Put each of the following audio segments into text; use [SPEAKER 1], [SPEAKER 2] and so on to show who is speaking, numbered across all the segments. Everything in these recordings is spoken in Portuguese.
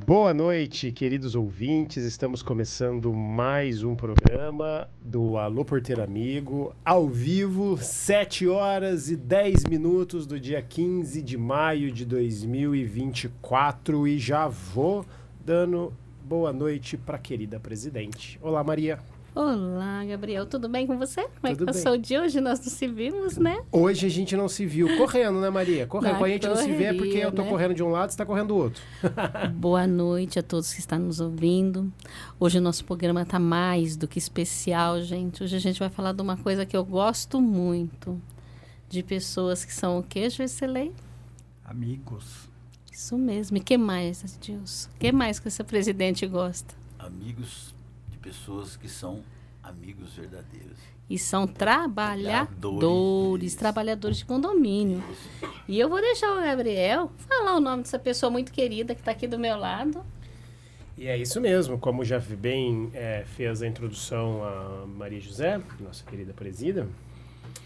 [SPEAKER 1] Boa noite, queridos ouvintes. Estamos começando mais um programa do Alô Porteiro Amigo, ao vivo, 7h10 do dia 15 de maio de 2024. E já vou dando boa noite para a querida presidente. Olá, Maria.
[SPEAKER 2] Olá, Gabriel. Tudo bem com você? Como é que
[SPEAKER 1] Tudo
[SPEAKER 2] passou
[SPEAKER 1] bem.
[SPEAKER 2] o dia hoje? Nós não se vimos, né?
[SPEAKER 1] Hoje a gente não se viu. Correndo, né, Maria? Correndo.
[SPEAKER 2] Na
[SPEAKER 1] Quando a gente não se vê é porque eu tô
[SPEAKER 2] né?
[SPEAKER 1] correndo de um lado e você tá correndo do outro.
[SPEAKER 2] Boa noite a todos que estão nos ouvindo. Hoje o nosso programa está mais do que especial, gente. Hoje a gente vai falar de uma coisa que eu gosto muito. De pessoas que são o quê, Joycelei?
[SPEAKER 3] Amigos.
[SPEAKER 2] Isso mesmo. E o que mais, Adilson? O que mais que essa presidente gosta?
[SPEAKER 3] Amigos de pessoas que são amigos verdadeiros.
[SPEAKER 2] E são trabalhadores de condomínio. E eu vou deixar o Gabriel falar o nome dessa pessoa muito querida que está aqui do meu lado.
[SPEAKER 1] E é isso mesmo, como já bem fez a introdução a Maria José, nossa querida presida,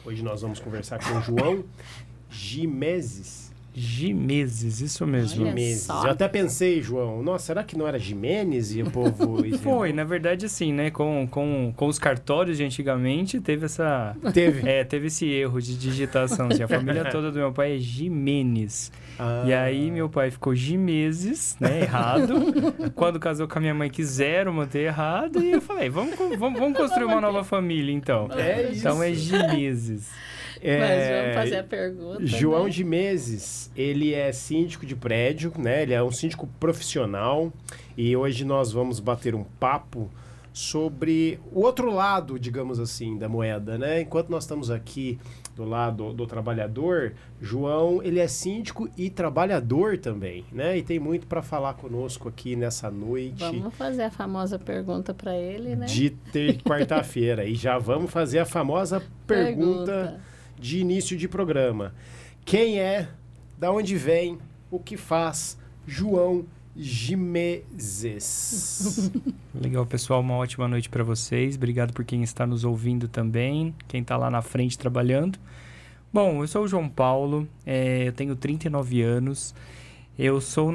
[SPEAKER 1] hoje nós vamos conversar com o João Gimeses.
[SPEAKER 4] Gimeses, isso mesmo.
[SPEAKER 2] Olha
[SPEAKER 1] Gimeses.
[SPEAKER 2] só.
[SPEAKER 1] Eu até pensei, João, nossa, será que não era Jimenez e o povo...
[SPEAKER 4] Foi, na verdade, assim, né? Com os cartórios de antigamente, teve esse erro de digitação. Assim, a família toda do meu pai é Gimenez. E aí, meu pai ficou Gimeses, né? Errado. Quando casou com a minha mãe, quiseram manter errado. E eu falei, vamos construir uma nova família, então.
[SPEAKER 1] É isso.
[SPEAKER 4] Então, é Gimeses.
[SPEAKER 2] Mas vamos fazer a pergunta.
[SPEAKER 1] João
[SPEAKER 2] né?
[SPEAKER 1] Gimeses, ele é síndico de prédio, né? Ele é um síndico profissional e hoje nós vamos bater um papo sobre o outro lado, digamos assim, da moeda, né? Enquanto nós estamos aqui do lado do trabalhador, João, ele é síndico e trabalhador também, né? E tem muito para falar conosco aqui nessa noite.
[SPEAKER 2] Vamos fazer a famosa pergunta para ele, né?
[SPEAKER 1] De quarta-feira. E já vamos fazer a famosa pergunta de início de programa. Quem é, da onde vem, o que faz João Gimeses?
[SPEAKER 4] Legal, pessoal. Uma ótima noite para vocês. Obrigado por quem está nos ouvindo também, quem está lá na frente trabalhando. Bom, eu sou o João Paulo, eu tenho 39 anos. Eu sou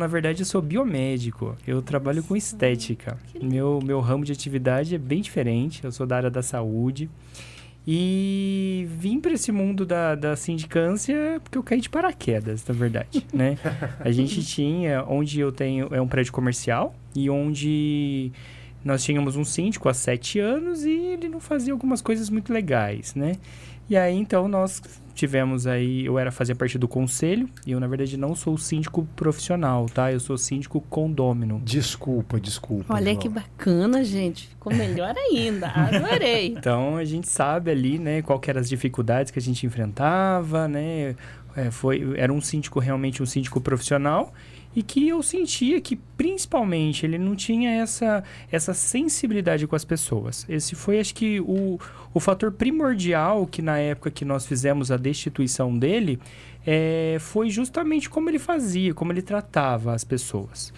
[SPEAKER 4] biomédico. Eu trabalho com estética. Meu ramo de atividade é bem diferente. Eu sou da área da saúde. E vim para esse mundo da sindicância porque eu caí de paraquedas, na verdade, né? A gente tinha, onde eu tenho, é um prédio comercial, e onde nós tínhamos um síndico há 7 anos e ele não fazia algumas coisas muito legais, né? E aí, então, nós tivemos aí, fazia parte do conselho, e eu, na verdade, não sou síndico profissional, tá? Eu sou síndico condômino.
[SPEAKER 1] Desculpa.
[SPEAKER 2] Olha
[SPEAKER 1] João.
[SPEAKER 2] que bacana, gente. Ficou melhor ainda. Adorei.
[SPEAKER 4] Então, a gente sabe ali, né, qual que eram as dificuldades que a gente enfrentava, né? Era realmente um síndico profissional, e que eu sentia que, principalmente, ele não tinha essa sensibilidade com as pessoas. Esse foi, acho que, o fator primordial que, na época que nós fizemos a destituição dele, foi justamente como ele fazia, como ele tratava as pessoas.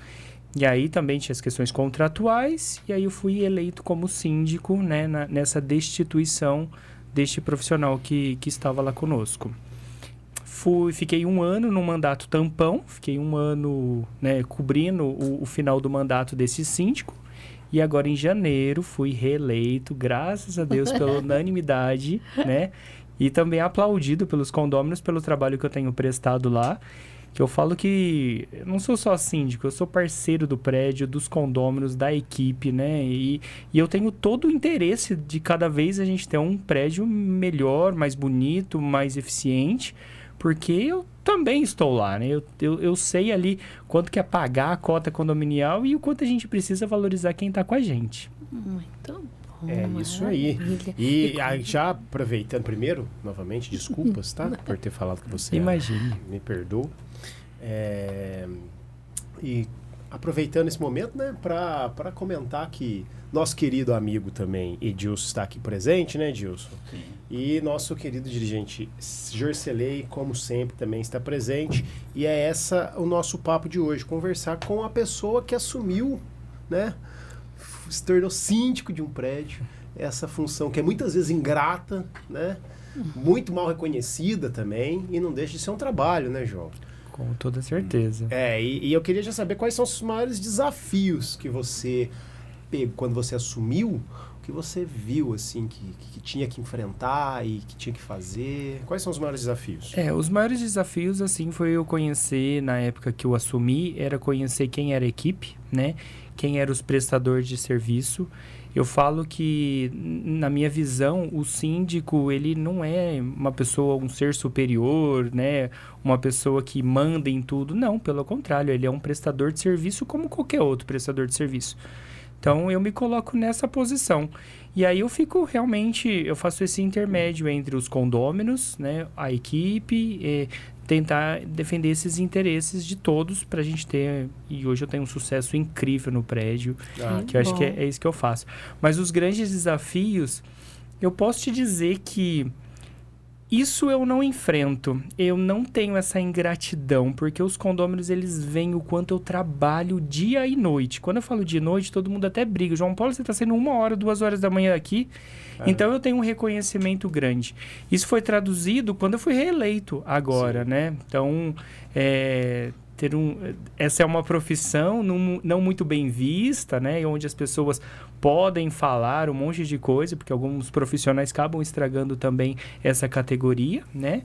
[SPEAKER 4] E aí também tinha as questões contratuais, e aí eu fui eleito como síndico, né, nessa destituição deste profissional que estava lá conosco. Fiquei 1 ano no mandato tampão, fiquei 1 ano, né, cobrindo o final do mandato desse síndico, e agora em janeiro fui reeleito, graças a Deus, pela unanimidade, né, e também aplaudido pelos condôminos pelo trabalho que eu tenho prestado lá, que eu falo que eu não sou só síndico, eu sou parceiro do prédio, dos condôminos, da equipe, né, e eu tenho todo o interesse de cada vez a gente ter um prédio melhor, mais bonito, mais eficiente, porque eu também estou lá, né? Eu sei ali quanto que é pagar a cota condominial e o quanto a gente precisa valorizar quem está com a gente.
[SPEAKER 2] Muito bom.
[SPEAKER 1] É isso aí.
[SPEAKER 2] Maravilha.
[SPEAKER 1] E já aproveitando primeiro, novamente, desculpas, tá? Por ter falado que você...
[SPEAKER 4] Imagine.
[SPEAKER 1] Me perdoa. E aproveitando esse momento, né, para comentar que nosso querido amigo também, Edilson, está aqui presente, né, Edilson?
[SPEAKER 3] Sim.
[SPEAKER 1] E nosso querido dirigente Joycelei, como sempre, também está presente. E é o nosso papo de hoje, conversar com a pessoa que assumiu, né, se tornou síndico de um prédio, essa função que é muitas vezes ingrata, né, muito mal reconhecida também, e não deixa de ser um trabalho, né, João?
[SPEAKER 4] Com toda certeza.
[SPEAKER 1] E eu queria já saber quais são os maiores desafios que você pegou quando você assumiu, o que você viu, assim, que tinha que enfrentar e que tinha que fazer. Quais são os maiores desafios?
[SPEAKER 4] Os maiores desafios, assim, foi eu conhecer, na época que eu assumi, era conhecer quem era a equipe, né? Quem eram os prestadores de serviço. Eu falo que, na minha visão, o síndico, ele não é uma pessoa, um ser superior, né? Uma pessoa que manda em tudo. Não, pelo contrário, ele é um prestador de serviço como qualquer outro prestador de serviço. Então, eu me coloco nessa posição. E aí, eu faço esse intermédio entre os condôminos, né? A equipe, tentar defender esses interesses de todos para a gente ter... E hoje eu tenho um sucesso incrível no prédio, que eu acho que é isso que eu faço. Mas os grandes desafios, eu posso te dizer que isso eu não enfrento. Eu não tenho essa ingratidão, porque os condôminos, eles veem o quanto eu trabalho dia e noite. Quando eu falo dia e noite, todo mundo até briga. João Paulo, você está saindo 1 hora, 2 horas da manhã aqui. Então, eu tenho um reconhecimento grande. Isso foi traduzido quando eu fui reeleito agora, né? Então, essa é uma profissão não muito bem vista, né? Onde as pessoas podem falar um monte de coisa, porque alguns profissionais acabam estragando também essa categoria, né?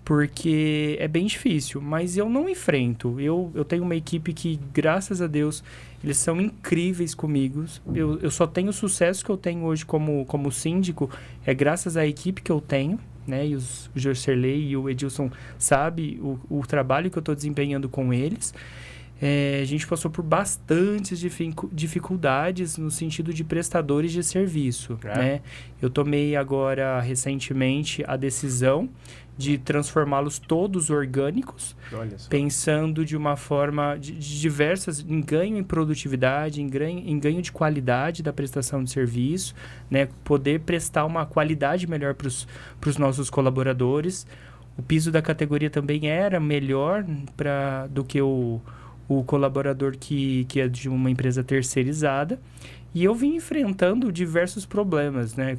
[SPEAKER 4] Porque é bem difícil, mas eu não enfrento. Eu tenho uma equipe que, graças a Deus, eles são incríveis comigo. Eu só tenho o sucesso que eu tenho hoje como síndico, é graças à equipe que eu tenho, né? E o Jocerley e o Edilson sabem o trabalho que eu estou desempenhando com eles. A gente passou por bastantes dificuldades no sentido de prestadores de serviço, né? Eu tomei agora, recentemente, a decisão de transformá-los todos orgânicos, pensando de uma forma de diversas, em ganho em produtividade, em ganho de qualidade da prestação de serviço, né? Poder prestar uma qualidade melhor para os nossos colaboradores. O piso da categoria também era melhor do que o colaborador que é de uma empresa terceirizada. E eu vim enfrentando diversos problemas, né?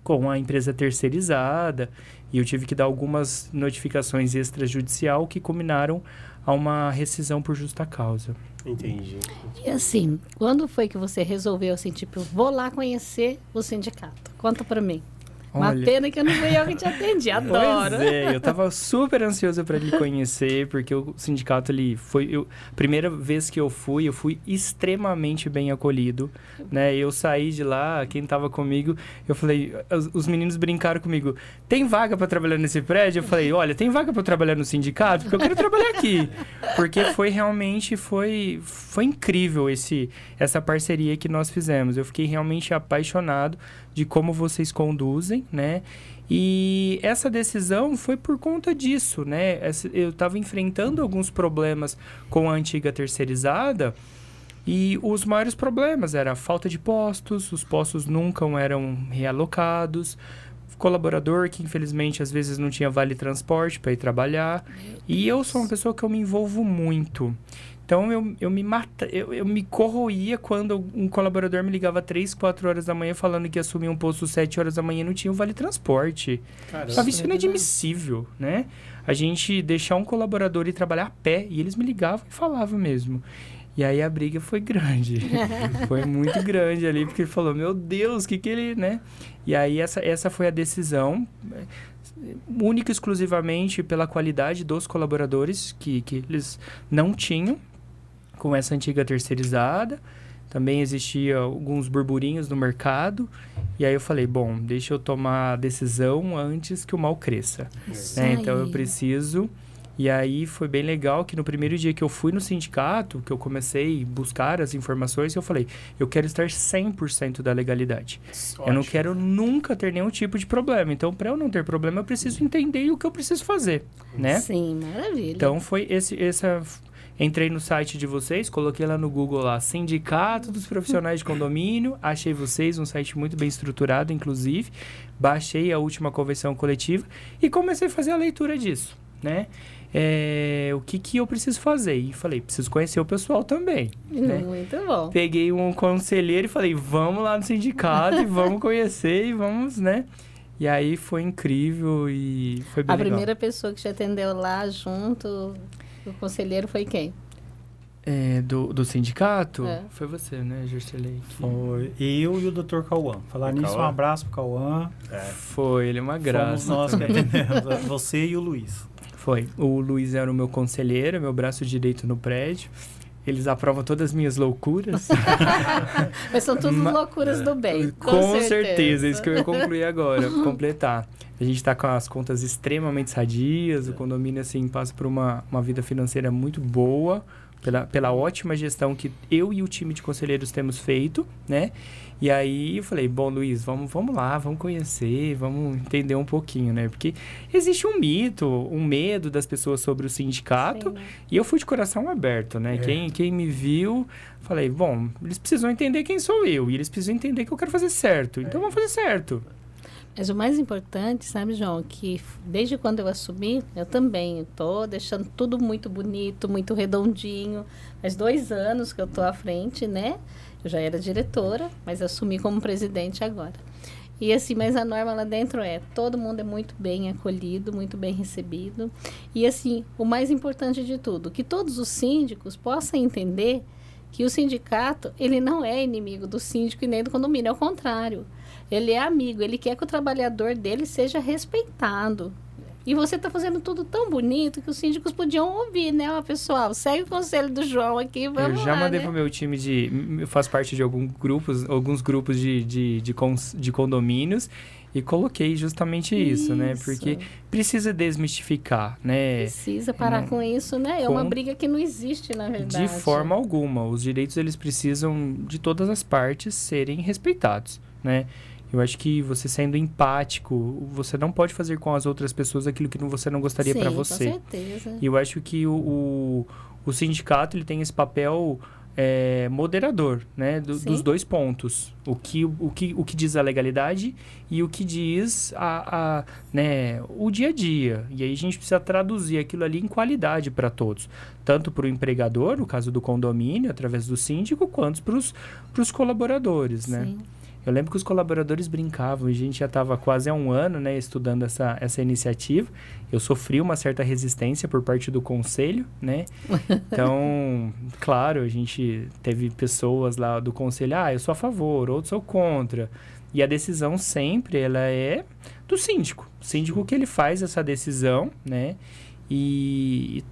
[SPEAKER 4] Com a empresa terceirizada, e eu tive que dar algumas notificações extrajudicial que culminaram a uma rescisão por justa causa.
[SPEAKER 1] Entendi.
[SPEAKER 2] E assim, quando foi que você resolveu, assim, tipo, vou lá conhecer o sindicato? Conta pra mim. Uma pena que eu não fui eu que te atendi, adoro.
[SPEAKER 4] Pois eu tava super ansioso para lhe conhecer, porque o sindicato, primeira vez que eu fui extremamente bem acolhido, né? Eu saí de lá, quem tava comigo, eu falei, os meninos brincaram comigo, tem vaga para trabalhar nesse prédio? Eu falei, olha, tem vaga para trabalhar no sindicato? Porque eu quero trabalhar aqui. Porque foi incrível essa parceria que nós fizemos. Eu fiquei realmente apaixonado de como vocês conduzem, né? E essa decisão foi por conta disso, né? Eu estava enfrentando alguns problemas com a antiga terceirizada e os maiores problemas era a falta de postos, os postos nunca eram realocados, colaborador que infelizmente às vezes não tinha vale transporte para ir trabalhar. E eu sou uma pessoa que eu me envolvo muito. Então, eu me corroía quando um colaborador me ligava 3, 4 horas da manhã falando que ia assumir um posto 7 horas da manhã e não tinha o vale transporte. Caramba. Isso é inadmissível, né? A gente deixar um colaborador ir trabalhar a pé, e eles me ligavam e falavam mesmo. E aí a briga foi grande. Foi muito grande ali, porque ele falou, meu Deus, que ele, né? E aí essa foi a decisão, única e exclusivamente pela qualidade dos colaboradores que eles não tinham com essa antiga terceirizada. Também existia alguns burburinhos no mercado. E aí eu falei, bom, deixa eu tomar a decisão antes que o mal cresça. Então eu preciso... E aí foi bem legal que no primeiro dia que eu fui no sindicato, que eu comecei a buscar as informações, eu falei, eu quero estar 100% da legalidade. Ótimo. Eu não quero nunca ter nenhum tipo de problema. Então, para eu não ter problema, eu preciso entender o que eu preciso fazer, né?
[SPEAKER 2] Sim, maravilha.
[SPEAKER 4] Então, foi entrei no site de vocês, coloquei lá no Google lá, Sindicato dos Profissionais de Condomínio, achei vocês, um site muito bem estruturado, inclusive, baixei a última convenção coletiva e comecei a fazer a leitura disso, né? O que eu preciso fazer? E falei, preciso conhecer o pessoal também. Né?
[SPEAKER 2] Muito bom.
[SPEAKER 4] Peguei um conselheiro e falei, vamos lá no sindicato e vamos conhecer e vamos, né? E aí foi incrível e foi bem
[SPEAKER 2] A
[SPEAKER 4] legal.
[SPEAKER 2] primeira pessoa que te atendeu lá junto, o conselheiro, foi quem?
[SPEAKER 4] Do sindicato?
[SPEAKER 2] É.
[SPEAKER 4] Foi você, né, Gercelei?
[SPEAKER 5] Foi eu e o Dr. Cauã. Falar nisso, um
[SPEAKER 1] Cauã?
[SPEAKER 5] abraço pro Cauã.
[SPEAKER 4] Foi, ele é uma graça.
[SPEAKER 5] Fomos nós que atendemos, você e o Luiz.
[SPEAKER 4] Foi. O Luiz era o meu conselheiro, meu braço direito no prédio. Eles aprovam todas as minhas loucuras.
[SPEAKER 2] Mas são tudo loucuras do bem.
[SPEAKER 4] Com certeza, isso que eu ia concluir agora, completar. A gente está com as contas extremamente sadias, o condomínio assim passa por uma vida financeira muito boa, pela ótima gestão que eu e o time de conselheiros temos feito, né? E aí eu falei, bom, Luiz, vamos lá, vamos conhecer, vamos entender um pouquinho, né? Porque existe um mito, um medo das pessoas sobre o sindicato,
[SPEAKER 2] Sim, né?
[SPEAKER 4] e eu fui de coração aberto, né? Quem me viu, falei, bom, eles precisam entender quem sou eu, e eles precisam entender que eu quero fazer certo, então vamos fazer certo.
[SPEAKER 2] Mas o mais importante, sabe, João, que desde quando eu assumi, eu também estou deixando tudo muito bonito, muito redondinho. Faz 2 anos que eu estou à frente, né? Eu já era diretora, mas assumi como presidente agora. E assim, mas a norma lá dentro todo mundo é muito bem acolhido, muito bem recebido. E assim, o mais importante de tudo, que todos os síndicos possam entender que o sindicato, ele não é inimigo do síndico e nem do condomínio, ao contrário. Ele é amigo, ele quer que o trabalhador dele seja respeitado. E você está fazendo tudo tão bonito que os síndicos podiam ouvir, né? Ó, pessoal, segue o conselho do João aqui, vamos lá,
[SPEAKER 4] Eu já mandei
[SPEAKER 2] né?
[SPEAKER 4] pro meu time eu faço parte de alguns grupos de condomínios e coloquei justamente isso, né? Porque precisa desmistificar, né?
[SPEAKER 2] Precisa parar com isso, né? É uma briga que não existe, na verdade.
[SPEAKER 4] De forma alguma. Os direitos, eles precisam de todas as partes serem respeitados, né? Eu acho que você sendo empático, você não pode fazer com as outras pessoas aquilo que você não gostaria para você.
[SPEAKER 2] Com certeza.
[SPEAKER 4] E eu acho que o sindicato, ele tem esse papel moderador, né? Dos 2 pontos. O que diz a legalidade e o que diz né, o dia a dia. E aí a gente precisa traduzir aquilo ali em qualidade para todos. Tanto para o empregador, no caso do condomínio, através do síndico, quanto para os colaboradores, né?
[SPEAKER 2] Sim.
[SPEAKER 4] Eu lembro que os colaboradores brincavam, a gente já estava quase há 1 ano, né, estudando essa iniciativa. Eu sofri uma certa resistência por parte do conselho, né? Então, claro, a gente teve pessoas lá do conselho, eu sou a favor, outros sou contra. E a decisão sempre, ela é do síndico. O síndico que ele faz essa decisão, né? E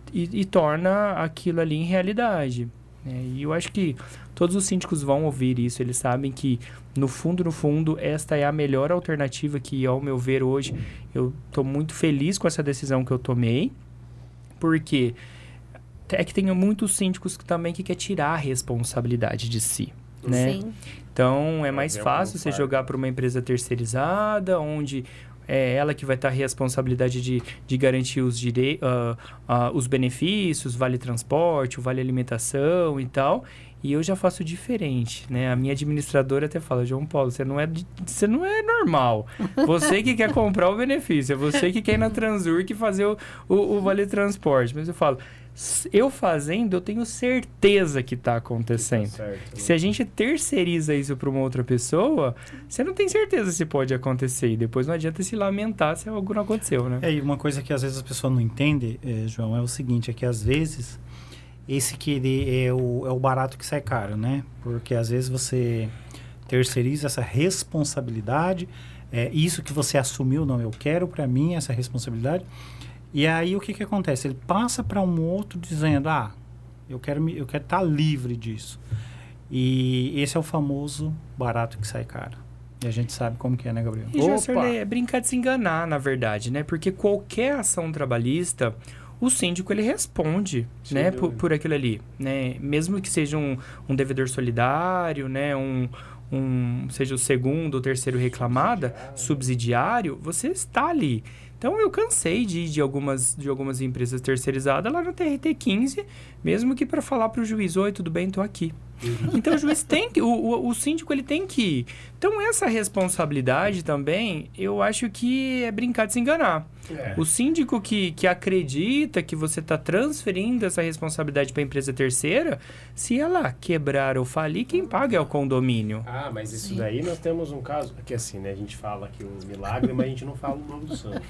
[SPEAKER 4] torna aquilo ali em realidade. E eu acho que todos os síndicos vão ouvir isso, eles sabem que no fundo, esta é a melhor alternativa que, ao meu ver, hoje, eu estou muito feliz com essa decisão que eu tomei, porque é que tem muitos síndicos também que quer tirar a responsabilidade de si, né?
[SPEAKER 2] Sim.
[SPEAKER 4] Então, é mais
[SPEAKER 1] um
[SPEAKER 4] fácil você jogar para uma empresa terceirizada, onde é ela que vai estar a responsabilidade de garantir os benefícios, vale transporte, o vale alimentação e tal. E eu já faço diferente, né? A minha administradora até fala, João Paulo, você não é normal. Você que quer comprar o benefício, é você que quer ir na Transurc e fazer o vale transporte. Mas eu falo, eu fazendo, eu tenho certeza que está acontecendo.
[SPEAKER 1] Tá certo, né?
[SPEAKER 4] Se a gente terceiriza isso para uma outra pessoa, você não tem certeza se pode acontecer. E depois não adianta se lamentar se algo não aconteceu, né?
[SPEAKER 5] E uma coisa que às vezes a pessoa não entende, João, é o seguinte, é que às vezes esse é o barato que sai caro, né? Porque às vezes você terceiriza essa responsabilidade, isso que você assumiu, não, eu quero para mim essa responsabilidade. E aí o que acontece? Ele passa para um outro dizendo, eu quero estar livre disso. E esse é o famoso barato que sai caro. E a gente sabe como que é, né, Gabriel?
[SPEAKER 4] E, Gercerley, é brincar de se enganar, na verdade, né? Porque qualquer ação trabalhista, o síndico, ele responde, né, por aquilo ali, né? Mesmo que seja um devedor solidário, né, seja o segundo ou terceiro reclamada, subsidiário, você está ali. Então, eu cansei de algumas empresas terceirizadas lá no TRT 15, mesmo que para falar para o juiz, oi, tudo bem, estou aqui. Então o juiz tem que, o síndico ele tem que ir. Então essa responsabilidade também, eu acho que é brincar de se enganar. O síndico que acredita que você está transferindo essa responsabilidade para a empresa terceira, se ela quebrar ou falir, quem paga é o condomínio.
[SPEAKER 1] Ah, mas isso daí nós temos um caso, que assim, né, a gente fala aqui o milagre, mas a gente não fala o nome do santo.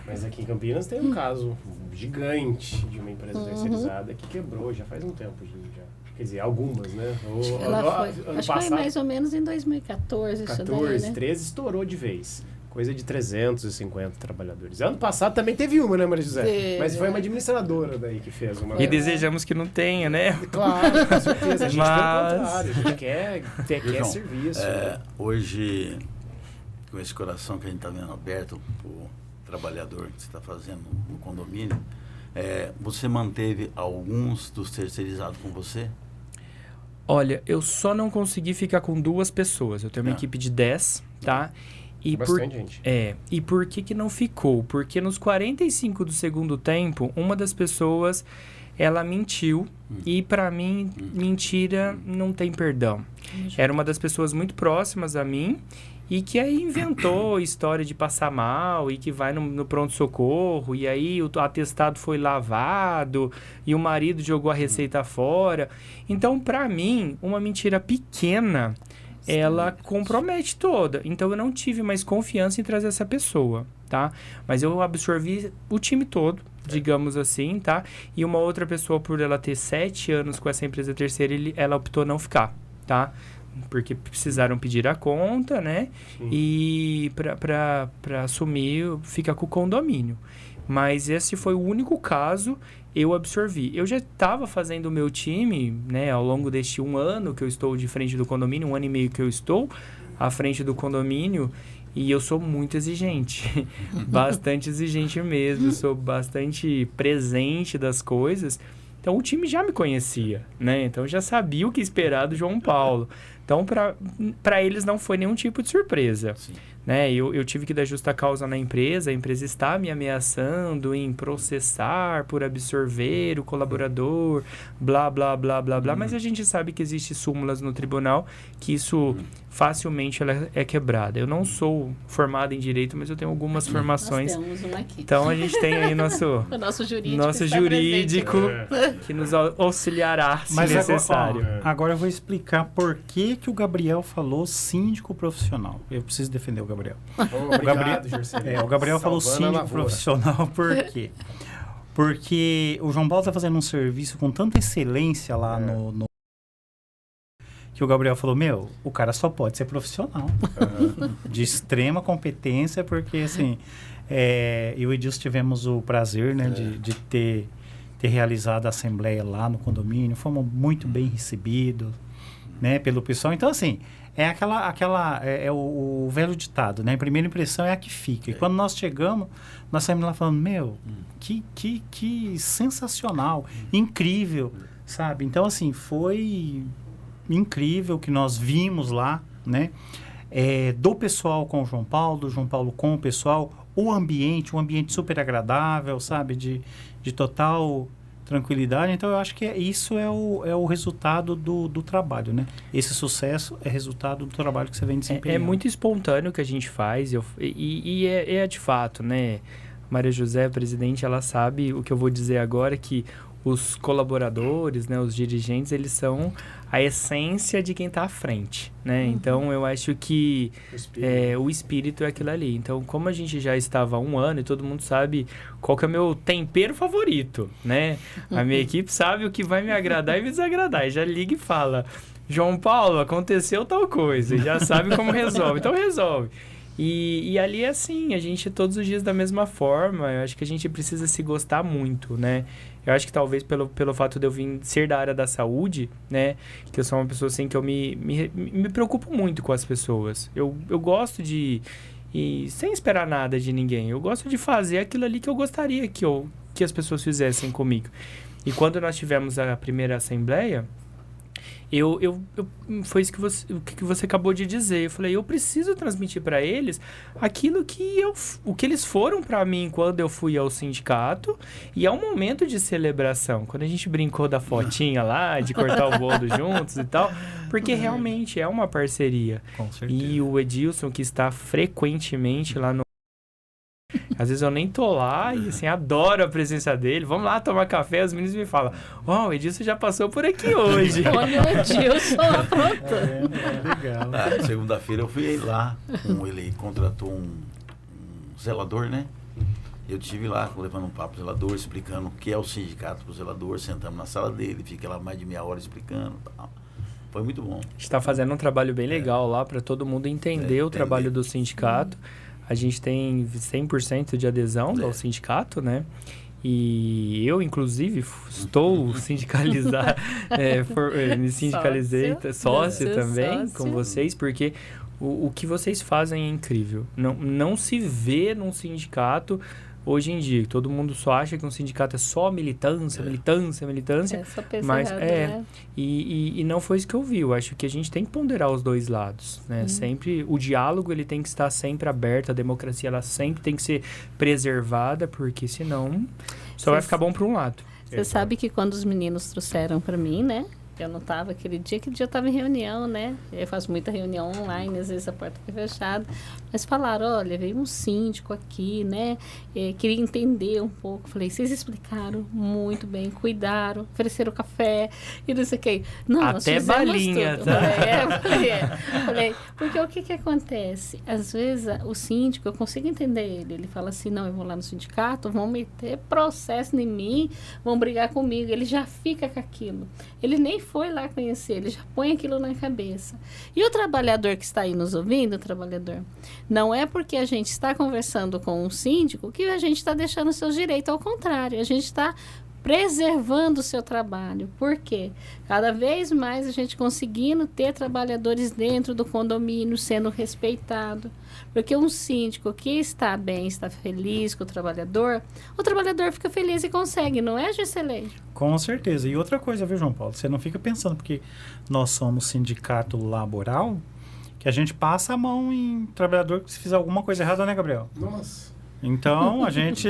[SPEAKER 1] Mas aqui em Campinas tem um caso gigante de uma empresa terceirizada que quebrou já faz um tempo, já. Quer dizer, algumas, né?
[SPEAKER 2] Acho que foi mais ou menos em 2014 isso daí, né?
[SPEAKER 1] 13 estourou de vez. Coisa de 350 trabalhadores. Ano passado também teve uma, né, Maria José? Mas foi uma administradora daí que fez uma.
[SPEAKER 4] E desejamos que não tenha, né?
[SPEAKER 1] Claro, com certeza. A gente pelo contrário, a gente quer serviço.
[SPEAKER 3] Hoje, com esse coração que a gente está vendo aberto para o trabalhador que você está fazendo no condomínio, você manteve alguns dos terceirizados com você?
[SPEAKER 4] Olha, eu só não consegui ficar com 2 pessoas. Eu tenho uma equipe de 10, tá? E
[SPEAKER 1] bastante gente.
[SPEAKER 4] E por que não ficou? Porque nos 45 do segundo tempo, uma das pessoas, ela mentiu. E para mim, mentira não tem perdão. Era uma das pessoas muito próximas a mim e que aí inventou história de passar mal e que vai no pronto-socorro e aí o atestado foi lavado e o marido jogou a receita fora. Então, para mim, uma mentira pequena, ela compromete toda. Então, eu não tive mais confiança em trazer essa pessoa, tá? Mas eu absorvi o time todo, digamos assim, tá? E uma outra pessoa, por ela ter 7 anos com essa empresa terceira, ela optou não ficar, tá? Porque precisaram pedir a conta, né? Sim. E para assumir, fica com o condomínio. Mas esse foi o único caso eu absorvi. Eu já estava fazendo o meu time, né? Ao longo deste 1 ano que eu estou de frente do condomínio, 1 ano e meio que eu estou à frente do condomínio, e eu sou muito exigente. Bastante exigente mesmo. Sou bastante presente das coisas. Então, o time já me conhecia, né? Então, já sabia o que esperar do João Paulo. Então, para eles não foi nenhum tipo de surpresa. Sim. Né? Eu tive que dar justa causa na empresa, a empresa está me ameaçando em processar por absorver o colaborador, blá, blá, blá, blá, blá. Mas a gente sabe que existe súmulas no tribunal que isso facilmente ela é quebrada. Eu não sou formado em direito, mas eu tenho algumas formações.
[SPEAKER 2] Nós temos uma aqui.
[SPEAKER 4] Então, a gente tem aí nosso jurídico que nos auxiliará se necessário.
[SPEAKER 5] Agora eu vou explicar por que o Gabriel falou síndico profissional. Eu preciso defender o Gabriel. O Gabriel falou síndico profissional por quê? Porque o João Paulo está fazendo um serviço com tanta excelência lá no que o Gabriel falou, o cara só pode ser profissional. De extrema competência, porque assim, eu e Edilson tivemos o prazer, né, de ter realizado a assembleia lá no condomínio, fomos muito bem recebidos, né, pelo pessoal. Então, assim, é o velho ditado, né? A primeira impressão é a que fica. E quando nós chegamos, nós saímos lá falando, que sensacional, incrível, sabe? Então, assim, foi incrível o que nós vimos lá, né? Do pessoal com o João Paulo, do João Paulo com o pessoal, um ambiente super agradável, sabe? De total tranquilidade. Então, eu acho que isso é o resultado do trabalho, né? Esse sucesso é resultado do trabalho que você vem desempenhando.
[SPEAKER 4] É muito espontâneo o que a gente faz e é de fato, né? Maria José, presidente, ela sabe o que eu vou dizer agora, que os colaboradores, né, os dirigentes, eles são a essência de quem está à frente, né? Então, eu acho que o espírito é aquilo ali. Então, como a gente já estava há 1 ano e todo mundo sabe qual que é o meu tempero favorito, né? A minha equipe sabe o que vai me agradar e me desagradar. E já liga e fala, João Paulo, aconteceu tal coisa. E já sabe como resolve. Então, resolve. E ali é assim, a gente todos os dias da mesma forma. Eu acho que a gente precisa se gostar muito, né? Eu acho que talvez pelo fato de eu ser da área da saúde, né? Que eu sou uma pessoa assim que eu me preocupo muito com as pessoas. Eu gosto de... E sem esperar nada de ninguém. Eu gosto de fazer aquilo ali que eu gostaria que as pessoas fizessem comigo. E quando nós tivemos a primeira assembleia, foi isso que você acabou de dizer. Eu falei, eu preciso transmitir para eles aquilo o que eles foram para mim quando eu fui ao sindicato, e é um momento de celebração. Quando a gente brincou da fotinha lá, de cortar o bolo juntos e tal, porque realmente é uma parceria.
[SPEAKER 5] Com certeza.
[SPEAKER 4] E o Edilson, que está frequentemente lá no... Às vezes eu nem tô lá e, assim, adoro a presença dele. Vamos lá tomar café, os meninos me falam, o Edilson já passou por aqui hoje.
[SPEAKER 2] Olha o Edilson aprontando.
[SPEAKER 5] Legal.
[SPEAKER 3] Segunda-feira eu fui lá, ele contratou um zelador, né? Eu estive lá levando um papo pro zelador, explicando o que é o sindicato pro zelador, sentamos na sala dele, fiquei lá mais de meia hora explicando, tal. Foi muito bom.
[SPEAKER 4] A gente está fazendo um trabalho bem legal lá para todo mundo entender o trabalho do sindicato. A gente tem 100% de adesão ao sindicato, né? E eu, inclusive, estou sindicalizado, me sindicalizei, sócio também com vocês, porque o que vocês fazem é incrível. Não se vê num sindicato hoje em dia. Todo mundo só acha que um sindicato é só militância.
[SPEAKER 2] É, só pensa
[SPEAKER 4] mas
[SPEAKER 2] errado, né?
[SPEAKER 4] E não foi isso que eu vi. Eu acho que a gente tem que ponderar os dois lados, né? Sempre o diálogo, ele tem que estar sempre aberto, a democracia ela sempre tem que ser preservada, porque senão só vai ficar bom para um lado.
[SPEAKER 2] Você sabe que quando os meninos trouxeram para mim, né? Eu não estava aquele dia eu estava em reunião, né? Eu faço muita reunião online, às vezes a porta fica fechada. Mas falaram, olha, veio um síndico aqui, né? Queria entender um pouco. Falei, vocês explicaram muito bem, cuidaram, ofereceram café e não sei o que. Não,
[SPEAKER 4] até balinha,
[SPEAKER 2] tudo.
[SPEAKER 4] Tá?
[SPEAKER 2] Falei, porque o que acontece? Às vezes o síndico, eu consigo entender ele. Ele fala assim, não, eu vou lá no sindicato, vão meter processo em mim, vão brigar comigo. Ele já fica com aquilo. Ele nem foi lá conhecer, ele já põe aquilo na cabeça. E o trabalhador que está aí nos ouvindo, não é porque a gente está conversando com um síndico que a gente está deixando seus direitos, ao contrário, a gente está preservando o seu trabalho. Por quê? Cada vez mais a gente conseguindo ter trabalhadores dentro do condomínio sendo respeitado. Porque um síndico que está bem, está feliz com o trabalhador fica feliz e consegue, não é, Giselei?
[SPEAKER 5] Com certeza. E outra coisa, viu, João Paulo? Você não fica pensando porque nós somos sindicato laboral que a gente passa a mão em trabalhador que se fizer alguma coisa errada, né, Gabriel?
[SPEAKER 1] Nossa.
[SPEAKER 5] Então, a gente,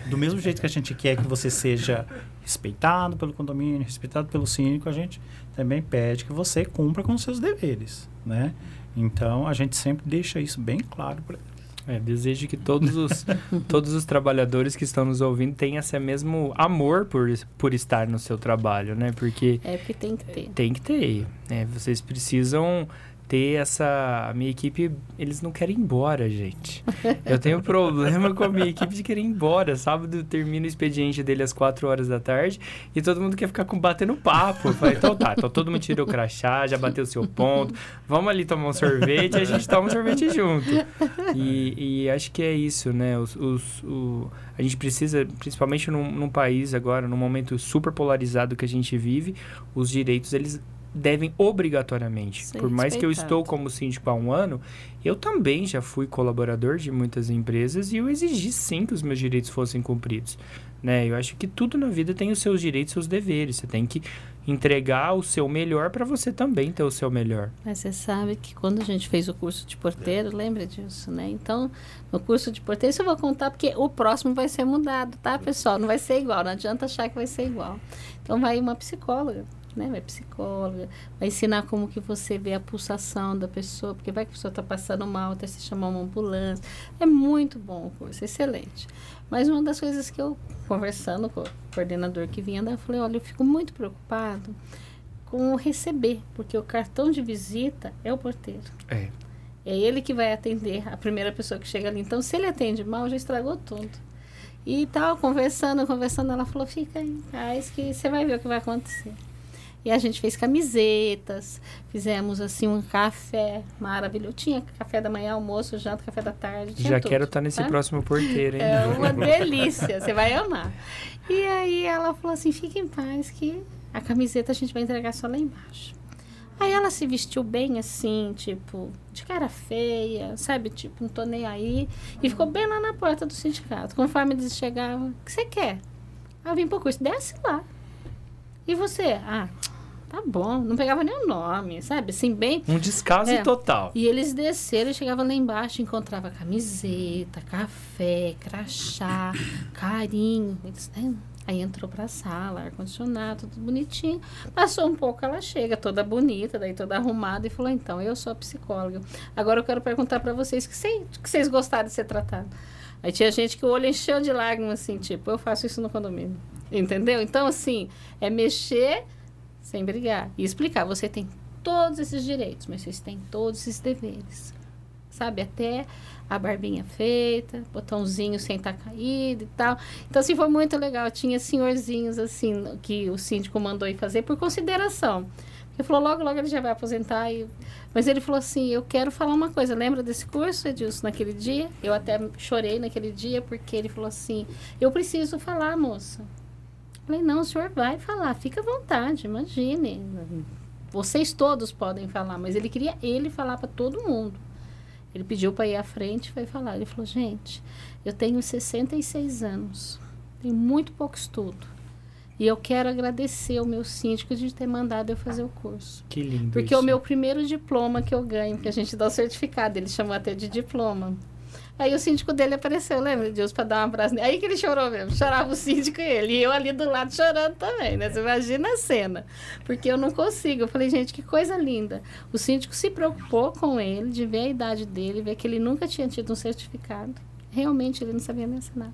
[SPEAKER 5] do mesmo jeito que a gente quer que você seja respeitado pelo condomínio, respeitado pelo síndico, a gente também pede que você cumpra com os seus deveres, né? Então, a gente sempre deixa isso bem claro para eles.
[SPEAKER 4] Desejo que todos os trabalhadores que estão nos ouvindo tenham esse mesmo amor por estar no seu trabalho, né? Porque
[SPEAKER 2] tem que ter.
[SPEAKER 4] Tem que ter, né? Vocês precisam ter a minha equipe, eles não querem ir embora, gente. Eu tenho problema com a minha equipe de querer ir embora. Sábado termina o expediente dele às 4 horas da tarde e todo mundo quer ficar batendo papo. Eu falei, então todo mundo tirou o crachá, já bateu o seu ponto, vamos ali tomar um sorvete e a gente toma um sorvete junto. E acho que é isso, né? A gente precisa, principalmente num país agora, num momento super polarizado que a gente vive, os direitos, eles devem obrigatoriamente. Por mais que eu estou como síndico há 1 ano, eu também já fui colaborador de muitas empresas e eu exigi sim que os meus direitos fossem cumpridos, né? Eu acho que tudo na vida tem os seus direitos e seus deveres. Você tem que entregar o seu melhor para você também ter o seu melhor.
[SPEAKER 2] Mas você sabe que quando a gente fez o curso de porteiro, lembra disso, né? Então, no curso de porteiro, isso eu vou contar porque o próximo vai ser mudado, tá, pessoal? Não vai ser igual, não adianta achar que vai ser igual. Então, vai uma psicóloga, né? Vai psicóloga, vai ensinar como que você vê a pulsação da pessoa, porque vai que a pessoa está passando mal, até se chamar uma ambulância. É muito bom o curso, excelente. Mas uma das coisas que eu, conversando com o coordenador que vinha, eu falei, olha, eu fico muito preocupado com o receber, porque o cartão de visita é o porteiro. É ele que vai atender a primeira pessoa que chega ali. Então, se ele atende mal, já estragou tudo. E tal, conversando, ela falou, fica em paz que você vai ver o que vai acontecer. E a gente fez camisetas, fizemos assim um café maravilhoso. Tinha café da manhã, almoço, janta, café da tarde.
[SPEAKER 4] Já tudo, quero estar nesse próximo porteiro, hein?
[SPEAKER 2] É uma delícia, você vai amar. E aí ela falou assim, fique em paz que a camiseta a gente vai entregar só lá embaixo. Aí ela se vestiu bem assim, tipo, de cara feia, sabe? Tipo, não tô nem aí. E ficou bem lá na porta do sindicato. Conforme eles chegavam, o que você quer? Eu vim pro curso, desce lá. E você? tá bom. Não pegava nem o nome, sabe? Assim, bem...
[SPEAKER 4] Um descaso total.
[SPEAKER 2] E eles desceram, chegava lá embaixo, encontrava camiseta, café, crachá, carinho. Eles, aí entrou pra sala, ar-condicionado, tudo bonitinho. Passou um pouco, ela chega toda bonita, daí toda arrumada, e falou, então, eu sou a psicóloga. Agora eu quero perguntar pra vocês, que vocês gostaram de ser tratados? Aí tinha gente que o olho encheu de lágrimas, assim, tipo, eu faço isso no condomínio. Entendeu? Então, assim, é mexer sem brigar. E explicar, você tem todos esses direitos, mas vocês têm todos esses deveres. Sabe? Até a barbinha feita, botãozinho sem estar caído e tal. Então, assim, foi muito legal. Tinha senhorzinhos, assim, que o síndico mandou ir fazer por consideração. Ele falou, logo ele já vai aposentar. Mas ele falou assim, eu quero falar uma coisa. Lembra desse curso, Edilson, naquele dia? Eu até chorei naquele dia, porque ele falou assim, eu preciso falar, moça. Eu falei, não, o senhor vai falar, fica à vontade, imagine. Vocês todos podem falar, mas ele queria ele falar para todo mundo. Ele pediu para ir à frente e foi falar. Ele falou, gente, eu tenho 66 anos, tenho muito pouco estudo. E eu quero agradecer ao meu síndico de ter mandado eu fazer o curso.
[SPEAKER 4] Que lindo.
[SPEAKER 2] Porque
[SPEAKER 4] isso.
[SPEAKER 2] o meu primeiro diploma que eu ganho, que a gente dá o certificado, ele chamou até de diploma. Aí o síndico dele apareceu, lembra, Deus, para dar um abraço nele. Aí que ele chorou mesmo, chorava o síndico e ele. E eu ali do lado chorando também, né? Você imagina a cena. Porque eu não consigo. Eu falei, gente, que coisa linda. O síndico se preocupou com ele, de ver a idade dele, ver que ele nunca tinha tido um certificado. Realmente ele não sabia nem assinar.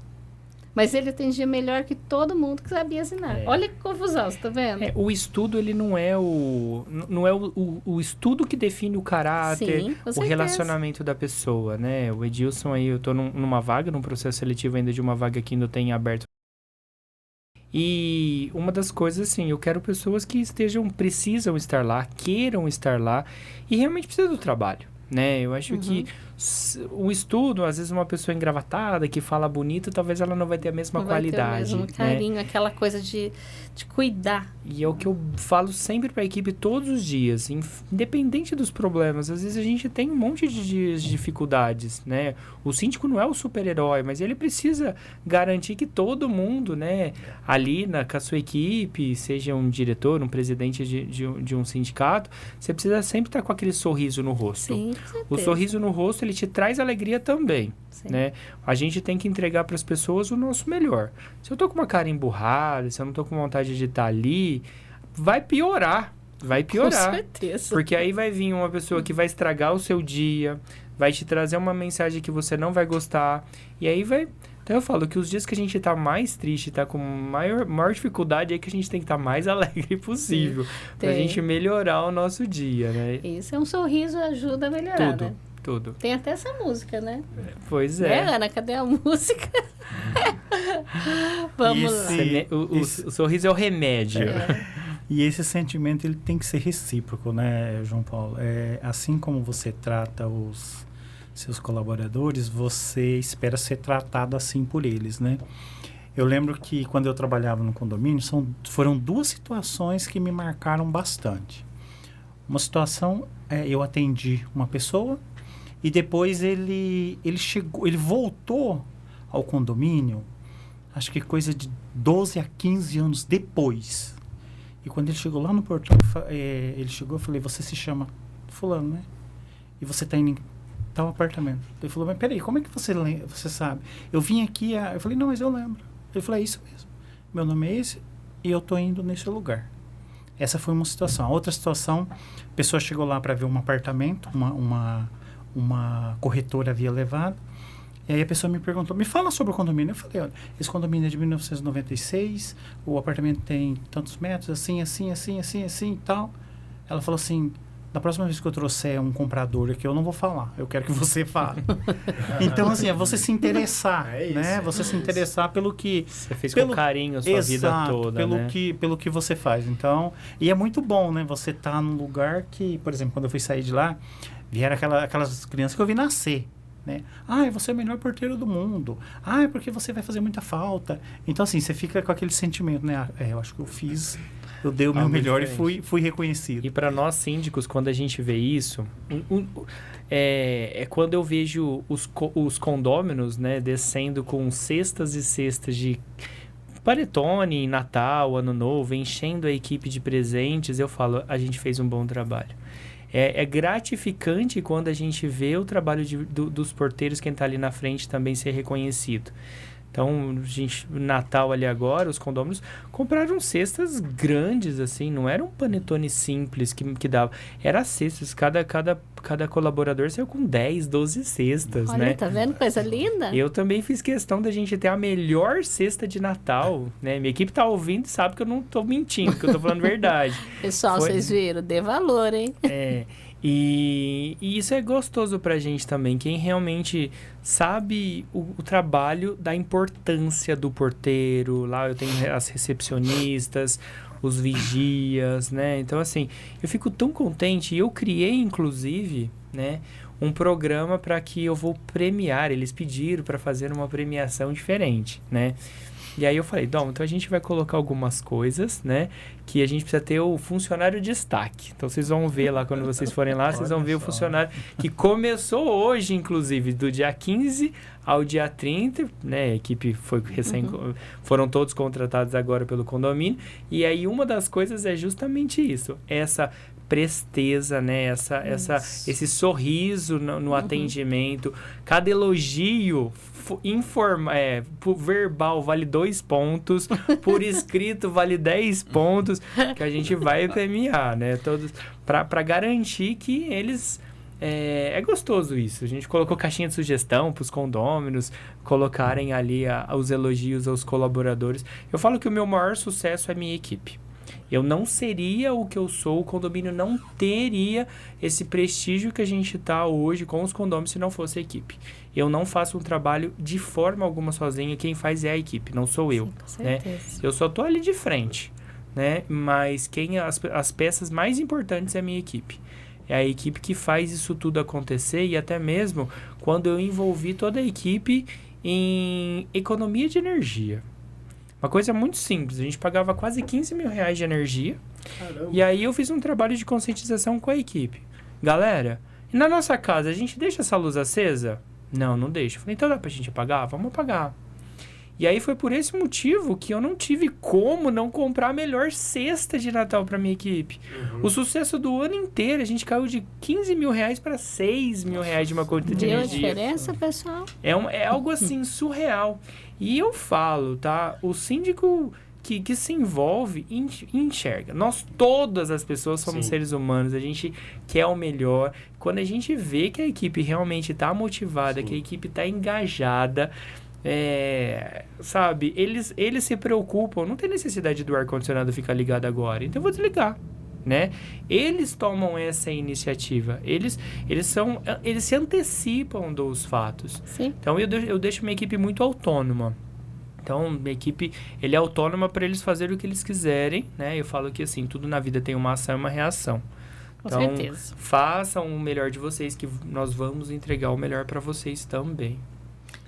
[SPEAKER 2] Mas ele atendia melhor que todo mundo que sabia assinar. Olha que confusão, você tá vendo?
[SPEAKER 4] O estudo, ele não é o estudo que define o caráter,
[SPEAKER 2] Sim, com
[SPEAKER 4] o
[SPEAKER 2] certeza.
[SPEAKER 4] relacionamento da pessoa, né? O Edilson aí, eu tô numa vaga, num processo seletivo ainda de uma vaga que ainda tem aberto. E uma das coisas, assim, eu quero pessoas que precisam estar lá, queiram estar lá e realmente precisam do trabalho, né? Eu acho que o estudo, às vezes uma pessoa engravatada, que fala bonito, talvez ela não vai ter a mesma
[SPEAKER 2] Não vai ter o
[SPEAKER 4] qualidade.
[SPEAKER 2] mesmo carinho, aquela coisa de cuidar.
[SPEAKER 4] E é o que eu falo sempre para a equipe todos os dias, independente dos problemas. Às vezes a gente tem um monte de dificuldades, né? O síndico não é o super-herói, mas ele precisa garantir que todo mundo, né, ali com a sua equipe, seja um diretor, um presidente de um sindicato, você precisa sempre estar com aquele sorriso no rosto.
[SPEAKER 2] Sim, com certeza.
[SPEAKER 4] O sorriso no rosto, ele te traz alegria também,
[SPEAKER 2] Sim.
[SPEAKER 4] né? A gente tem que entregar para as pessoas o nosso melhor. Se eu tô com uma cara emburrada, se eu não tô com vontade de estar ali, vai piorar. Vai piorar.
[SPEAKER 2] Com certeza.
[SPEAKER 4] Porque aí vai vir uma pessoa que vai estragar o seu dia, vai te trazer uma mensagem que você não vai gostar, e aí vai... Então eu falo que os dias que a gente tá mais triste, tá com maior dificuldade, é que a gente tem que estar mais alegre possível, pra
[SPEAKER 2] tem.
[SPEAKER 4] gente melhorar o nosso dia, né?
[SPEAKER 2] Isso, um sorriso ajuda a melhorar,
[SPEAKER 4] Tudo.
[SPEAKER 2] né?
[SPEAKER 4] Tudo.
[SPEAKER 2] Tem até essa música, né?
[SPEAKER 4] Pois é.
[SPEAKER 2] Ana, cadê a música? Vamos lá.
[SPEAKER 4] O sorriso é o remédio.
[SPEAKER 5] E esse sentimento ele tem que ser recíproco, né, João Paulo? Assim como você trata os seus colaboradores, você espera ser tratado assim por eles, né? Eu lembro que quando eu trabalhava no condomínio, foram duas situações que me marcaram bastante. Uma situação, eu atendi uma pessoa e depois ele voltou ao condomínio, acho que coisa de 12 a 15 anos depois. E quando ele chegou lá no portão, ele chegou e falei, você se chama fulano, né? E você está indo em tal apartamento. Ele falou, mas peraí, como é que você sabe? Eu vim aqui, eu falei, não, mas eu lembro. Ele falou, é isso mesmo. Meu nome é esse e eu estou indo nesse lugar. Essa foi uma situação. A outra situação, a pessoa chegou lá para ver um apartamento, uma corretora havia levado. E aí a pessoa me perguntou, me fala sobre o condomínio. Eu falei, olha, esse condomínio é de 1996, o apartamento tem tantos metros, assim e tal. Ela falou assim, da próxima vez que eu trouxer um comprador aqui, eu não vou falar, eu quero que você fale. Então, assim, é você se interessar, né? Você se interessar pelo que...
[SPEAKER 4] Você fez com carinho a sua vida toda, né?
[SPEAKER 5] Pelo que você faz. Então, e é muito bom, né? Você tá num lugar que, por exemplo, quando eu fui sair de lá, vieram aquelas crianças que eu vi nascer. Né? Você é o melhor porteiro do mundo. É porque você vai fazer muita falta. Então, assim, você fica com aquele sentimento, né? Eu acho que eu dei o meu melhor diferente. E fui reconhecido.
[SPEAKER 4] E para nós síndicos, quando a gente vê isso, é quando eu vejo os condôminos, né, descendo com cestas e cestas de Panetone, Natal, Ano Novo, enchendo a equipe de presentes, eu falo, a gente fez um bom trabalho. É gratificante quando a gente vê o trabalho dos porteiros, quem está ali na frente, também ser reconhecido. Então, Natal ali agora, os condôminos compraram cestas grandes, assim, não era um panetone simples que dava. Era cestas, cada colaborador saiu com 10, 12 cestas,
[SPEAKER 2] Olha,
[SPEAKER 4] né?
[SPEAKER 2] tá vendo? Coisa linda.
[SPEAKER 4] Eu também fiz questão da gente ter a melhor cesta de Natal, né? Minha equipe tá ouvindo e sabe que eu não tô mentindo, que eu tô falando verdade.
[SPEAKER 2] Pessoal, vocês viram? Dê valor, hein?
[SPEAKER 4] E isso é gostoso pra gente também. Quem realmente sabe o trabalho da importância do porteiro. Lá eu tenho as recepcionistas, os vigias, né? Então, assim, eu fico tão contente. E eu criei, inclusive, né, um programa para que eu vou premiar. Eles pediram para fazer uma premiação diferente, né? E aí eu falei, Dom, então a gente vai colocar algumas coisas, né? Que a gente precisa ter o funcionário de destaque. Então vocês vão ver lá, quando vocês forem lá, vocês vão ver o funcionário que começou hoje, inclusive, do dia 15 ao dia 30, né? A equipe foi foram todos contratados agora pelo condomínio. E aí uma das coisas é justamente isso, essa presteza, né? Esse sorriso no atendimento. Cada elogio por verbal vale 2 pontos, por escrito vale 10 pontos, que a gente vai premiar, né? Todos para garantir que eles... É gostoso isso. A gente colocou caixinha de sugestão para os condôminos colocarem ali os elogios aos colaboradores. Eu falo que o meu maior sucesso é a minha equipe. Eu não seria o que eu sou, o condomínio não teria esse prestígio que a gente está hoje com os condôminos se não fosse a equipe. Eu não faço um trabalho de forma alguma sozinho, quem faz é a equipe, não sou eu.
[SPEAKER 2] Sim, com
[SPEAKER 4] né?
[SPEAKER 2] certeza.
[SPEAKER 4] Eu só tô ali de frente, né? Mas as peças mais importantes é a minha equipe. É a equipe que faz isso tudo acontecer e até mesmo quando eu envolvi toda a equipe em economia de energia. Uma coisa muito simples, a gente pagava quase 15 mil reais de energia.
[SPEAKER 1] Caramba.
[SPEAKER 4] E aí eu fiz um trabalho de conscientização com a equipe. Galera, e na nossa casa a gente deixa essa luz acesa? Não, não deixa. Eu falei, então dá pra gente apagar? Vamos apagar. E aí foi por esse motivo que eu não tive como não comprar a melhor cesta de Natal para minha equipe. O sucesso do ano inteiro, a gente caiu de 15 mil reais para 6 mil reais de uma conta de
[SPEAKER 2] Viu a
[SPEAKER 4] energia.
[SPEAKER 2] diferença, pessoal?
[SPEAKER 4] É algo assim, surreal. E eu falo, tá? O síndico que se envolve enxerga. Todas as pessoas somos seres humanos, a gente quer o melhor. Quando a gente vê que a equipe realmente está motivada, que a equipe está engajada... sabe, eles se preocupam, não tem necessidade do ar-condicionado ficar ligado agora, então eu vou desligar, né? Eles tomam essa iniciativa, eles se antecipam dos fatos.
[SPEAKER 2] Sim.
[SPEAKER 4] Então eu deixo minha equipe muito autônoma. Então, minha equipe, ele é autônoma para eles fazerem o que eles quiserem, né? Eu falo que assim, tudo na vida tem uma ação e uma reação.
[SPEAKER 2] Com
[SPEAKER 4] Então,
[SPEAKER 2] certeza.
[SPEAKER 4] façam o melhor de vocês, que nós vamos entregar o melhor para vocês também.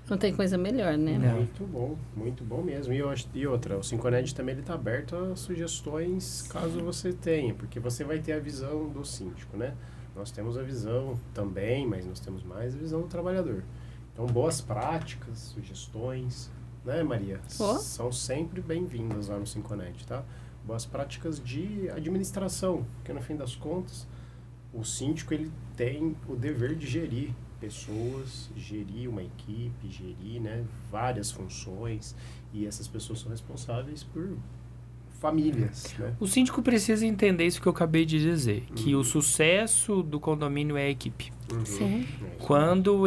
[SPEAKER 2] Não tem coisa melhor, né?
[SPEAKER 4] Não.
[SPEAKER 1] Muito bom mesmo. E outra, o Sinconet também ele tá aberto a sugestões caso você tenha, porque você vai ter a visão do síndico, né? Nós temos a visão também, mas nós temos mais a visão do trabalhador. Então, boas práticas, sugestões, né, Maria? São sempre bem-vindas lá no Sinconet, tá? Boas práticas de administração, porque no fim das contas, o síndico ele tem o dever de gerir pessoas, gerir uma equipe, gerir, né, várias funções, e essas pessoas são responsáveis por famílias, né?
[SPEAKER 4] O síndico precisa entender isso que eu acabei de dizer, que o sucesso do condomínio é a equipe.
[SPEAKER 2] Sim.
[SPEAKER 4] Quando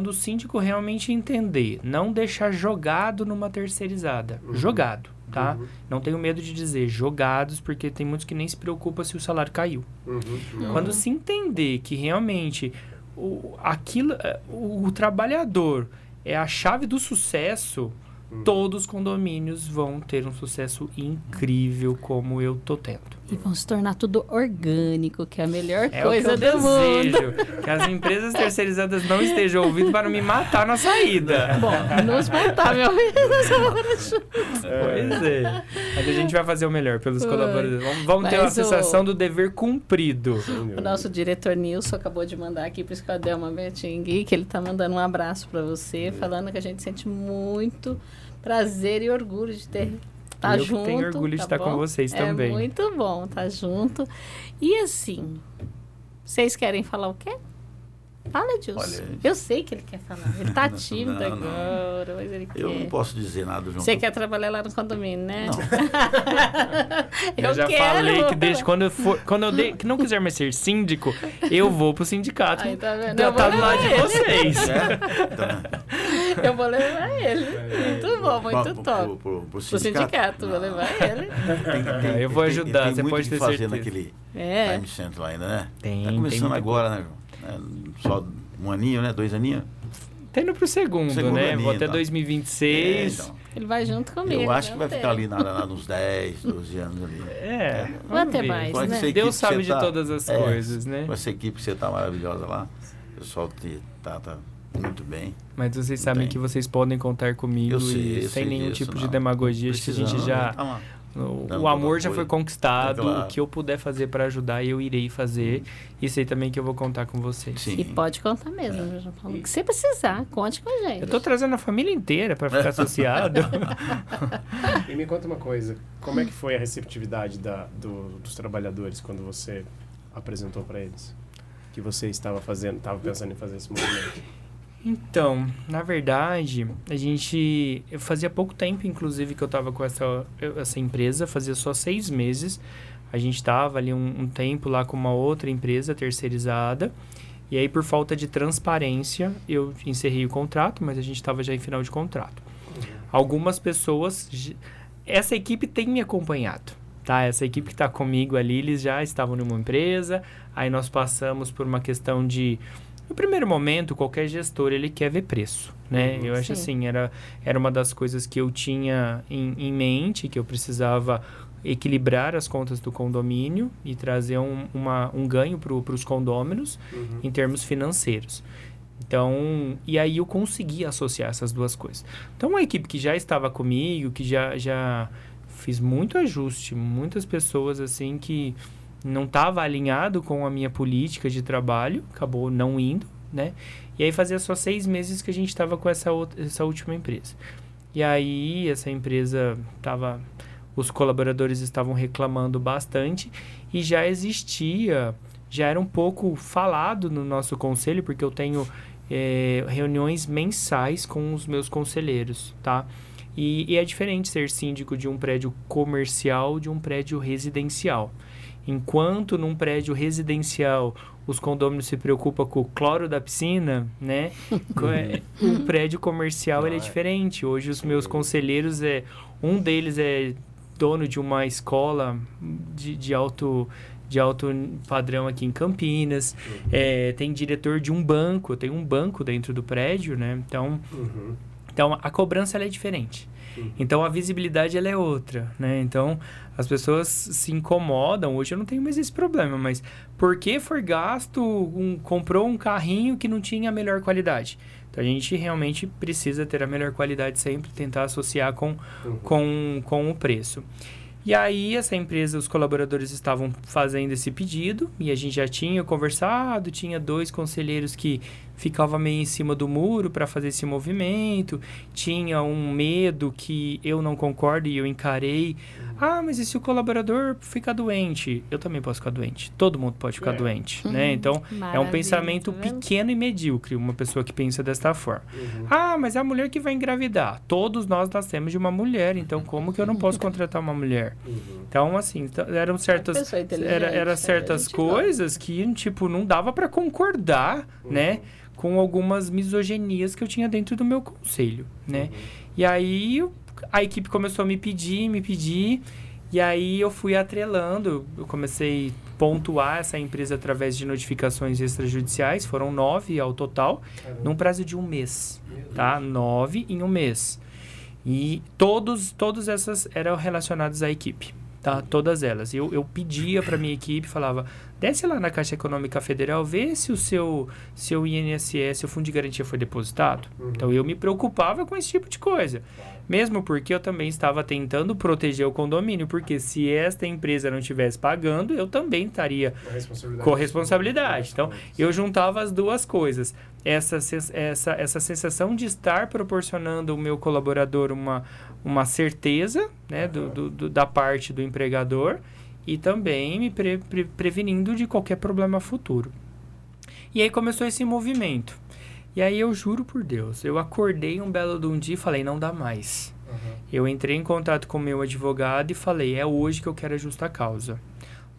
[SPEAKER 4] o síndico realmente entender, não deixar jogado numa terceirizada, jogado, tá? Não tenho medo de dizer jogados, porque tem muitos que nem se preocupam se o salário caiu. Quando se entender que realmente o trabalhador é a chave do sucesso, todos os condomínios vão ter um sucesso incrível como eu tô tendo.
[SPEAKER 2] E vão se tornar tudo orgânico, que é a melhor coisa
[SPEAKER 4] o que eu
[SPEAKER 2] do mundo.
[SPEAKER 4] desejo. Que as empresas terceirizadas não estejam ouvindo para não me matar na saída.
[SPEAKER 2] Bom, nos matar, meu amigo.
[SPEAKER 4] Pois é. Mas a gente vai fazer o melhor pelos colaboradores. Vamos ter uma sensação do dever cumprido.
[SPEAKER 2] O nosso diretor Nilson acabou de mandar aqui para o Escadelma Betingui, que ele está mandando um abraço para você, falando que a gente sente muito prazer e orgulho de ter tá
[SPEAKER 4] eu
[SPEAKER 2] junto.
[SPEAKER 4] Eu tenho orgulho de estar com vocês também.
[SPEAKER 2] É muito bom tá junto. E assim, vocês querem falar o quê? Fala, Dilson.
[SPEAKER 3] Olha,
[SPEAKER 2] eu sei que ele quer falar. Ele tá tímido
[SPEAKER 3] não.
[SPEAKER 2] agora, mas ele quer.
[SPEAKER 3] Eu não posso dizer nada, João.
[SPEAKER 2] Você quer trabalhar lá no condomínio, né?
[SPEAKER 3] Não.
[SPEAKER 4] Eu já
[SPEAKER 2] quero.
[SPEAKER 4] falei que desde quando que não quiser mais ser síndico, eu vou pro sindicato.
[SPEAKER 2] Aí, tá vendo?
[SPEAKER 4] Já
[SPEAKER 2] Eu
[SPEAKER 4] tá
[SPEAKER 2] vou
[SPEAKER 4] do lado de
[SPEAKER 2] levar ele.
[SPEAKER 4] vocês.
[SPEAKER 2] Eu vou levar ele. Muito bom, muito top.
[SPEAKER 3] Pro
[SPEAKER 2] sindicato, vou levar ele.
[SPEAKER 4] Eu vou ajudar, você pode ter
[SPEAKER 3] fazer
[SPEAKER 4] certeza.
[SPEAKER 3] naquele
[SPEAKER 2] É.
[SPEAKER 3] Time Center lá ainda, né?
[SPEAKER 4] Tem,
[SPEAKER 3] tá
[SPEAKER 4] tem
[SPEAKER 3] começando
[SPEAKER 4] muita
[SPEAKER 3] agora, né, João? Só um aninho, né? 2 aninhos.
[SPEAKER 4] Tá indo pro segundo, né?
[SPEAKER 3] aninho,
[SPEAKER 4] Vou até
[SPEAKER 3] então.
[SPEAKER 4] 2026.
[SPEAKER 3] Então.
[SPEAKER 2] Ele vai junto comigo.
[SPEAKER 3] Eu acho que vai
[SPEAKER 2] não
[SPEAKER 3] ficar
[SPEAKER 2] tem.
[SPEAKER 3] ali nos 10, 12 anos ali.
[SPEAKER 2] Vai
[SPEAKER 4] vamos
[SPEAKER 2] ter
[SPEAKER 4] ver.
[SPEAKER 2] mais,
[SPEAKER 3] Com
[SPEAKER 2] né?
[SPEAKER 3] essa equipe
[SPEAKER 4] Deus
[SPEAKER 3] que
[SPEAKER 4] sabe
[SPEAKER 3] você
[SPEAKER 4] de
[SPEAKER 3] tá-
[SPEAKER 4] todas as coisas, né?
[SPEAKER 3] Com essa equipe que você tá maravilhosa lá, o pessoal tá muito bem.
[SPEAKER 4] Mas vocês
[SPEAKER 3] Não
[SPEAKER 4] sabem
[SPEAKER 3] tem.
[SPEAKER 4] que vocês podem contar comigo
[SPEAKER 3] Eu sei,
[SPEAKER 4] e
[SPEAKER 3] eu
[SPEAKER 4] sem
[SPEAKER 3] sei
[SPEAKER 4] nenhum
[SPEAKER 3] disso,
[SPEAKER 4] tipo de
[SPEAKER 3] não.
[SPEAKER 4] demagogia. Acho que a gente
[SPEAKER 3] Precisando,
[SPEAKER 4] já...
[SPEAKER 3] tá lá.
[SPEAKER 4] O
[SPEAKER 3] Dando
[SPEAKER 4] amor
[SPEAKER 3] todo
[SPEAKER 4] já foi
[SPEAKER 3] apoio.
[SPEAKER 4] conquistado.
[SPEAKER 3] É claro.
[SPEAKER 4] O que eu puder fazer para ajudar, eu irei fazer. E sei também que eu vou contar com vocês.
[SPEAKER 3] Sim.
[SPEAKER 2] E pode contar mesmo, viu, João Paulo? O que você precisar, conte com a gente.
[SPEAKER 4] Eu tô trazendo a família inteira para ficar associado.
[SPEAKER 1] E me conta uma coisa, como é que foi a receptividade dos trabalhadores quando você apresentou para eles? Que você estava pensando em fazer esse movimento?
[SPEAKER 4] Então, na verdade, eu fazia pouco tempo, inclusive, que eu estava com essa empresa, fazia só 6 meses. A gente estava ali um tempo lá com uma outra empresa terceirizada. E aí, por falta de transparência, eu encerrei o contrato, mas a gente estava já em final de contrato. Algumas pessoas... Essa equipe tem me acompanhado, tá? Essa equipe que está comigo ali, eles já estavam numa empresa. Aí nós passamos por uma questão de... No primeiro momento, qualquer gestor, ele quer ver preço, né? Eu acho assim, era uma das coisas que eu tinha em mente, que eu precisava equilibrar as contas do condomínio e trazer um ganho para os condôminos em termos financeiros. Então, e aí eu consegui associar essas duas coisas. Então, uma equipe que já estava comigo, que já fiz muito ajuste, muitas pessoas assim que não estava alinhado com a minha política de trabalho, acabou não indo, né? E aí fazia só 6 meses que a gente estava com essa última empresa. E aí essa empresa os colaboradores estavam reclamando bastante e já era um pouco falado no nosso conselho, porque eu tenho reuniões mensais com os meus conselheiros, tá? E é diferente ser síndico de um prédio comercial de um prédio residencial. Enquanto num prédio residencial os condôminos se preocupam com o cloro da piscina, né? O prédio comercial ele é diferente. Hoje os meus conselheiros, um deles é dono de uma escola de alto padrão aqui em Campinas. Tem diretor de um banco, tem um banco dentro do prédio, né? Então a cobrança ela é diferente. Então a visibilidade ela é outra, né? Então as pessoas se incomodam. Hoje eu não tenho mais esse problema, mas por que foi gasto, comprou um carrinho que não tinha a melhor qualidade? Então a gente realmente precisa ter a melhor qualidade sempre, tentar associar com o preço. E aí essa empresa, os colaboradores estavam fazendo esse pedido e a gente já tinha conversado, tinha 2 conselheiros que ficavam meio em cima do muro para fazer esse movimento, tinha um medo que eu não concordo e eu encarei. Mas e se o colaborador ficar doente? Eu também posso ficar doente. Todo mundo pode ficar doente, né? Então, é um pensamento pequeno e medíocre, uma pessoa que pensa desta forma. Mas é a mulher que vai engravidar. Todos nós nascemos de uma mulher, então como que eu não posso contratar uma mulher? Então, assim, eram certas coisas que, tipo, não dava para concordar, né? Com algumas misoginias que eu tinha dentro do meu conselho, né? E aí a equipe começou a me pedir, e aí eu fui atrelando, eu comecei a pontuar essa empresa através de notificações extrajudiciais, foram 9 ao total, num prazo de 1 mês, tá? 9 em 1 mês. E todas essas eram relacionadas à equipe, tá? Todas elas. Eu pedia para minha equipe, falava, desce lá na Caixa Econômica Federal, vê se o seu INSS, o Fundo de Garantia foi depositado. Então, eu me preocupava com esse tipo de coisa. Mesmo porque eu também estava tentando proteger o condomínio, porque se esta empresa não estivesse pagando, eu também estaria com responsabilidade. Então, eu juntava as duas coisas. essa sensação de estar proporcionando ao meu colaborador uma certeza, né, da parte do empregador, e também me prevenindo de qualquer problema futuro. E aí começou esse movimento. E aí eu juro por Deus, eu acordei um belo de um dia e falei, não dá mais. Eu entrei em contato com o meu advogado e falei, é hoje que eu quero a justa causa.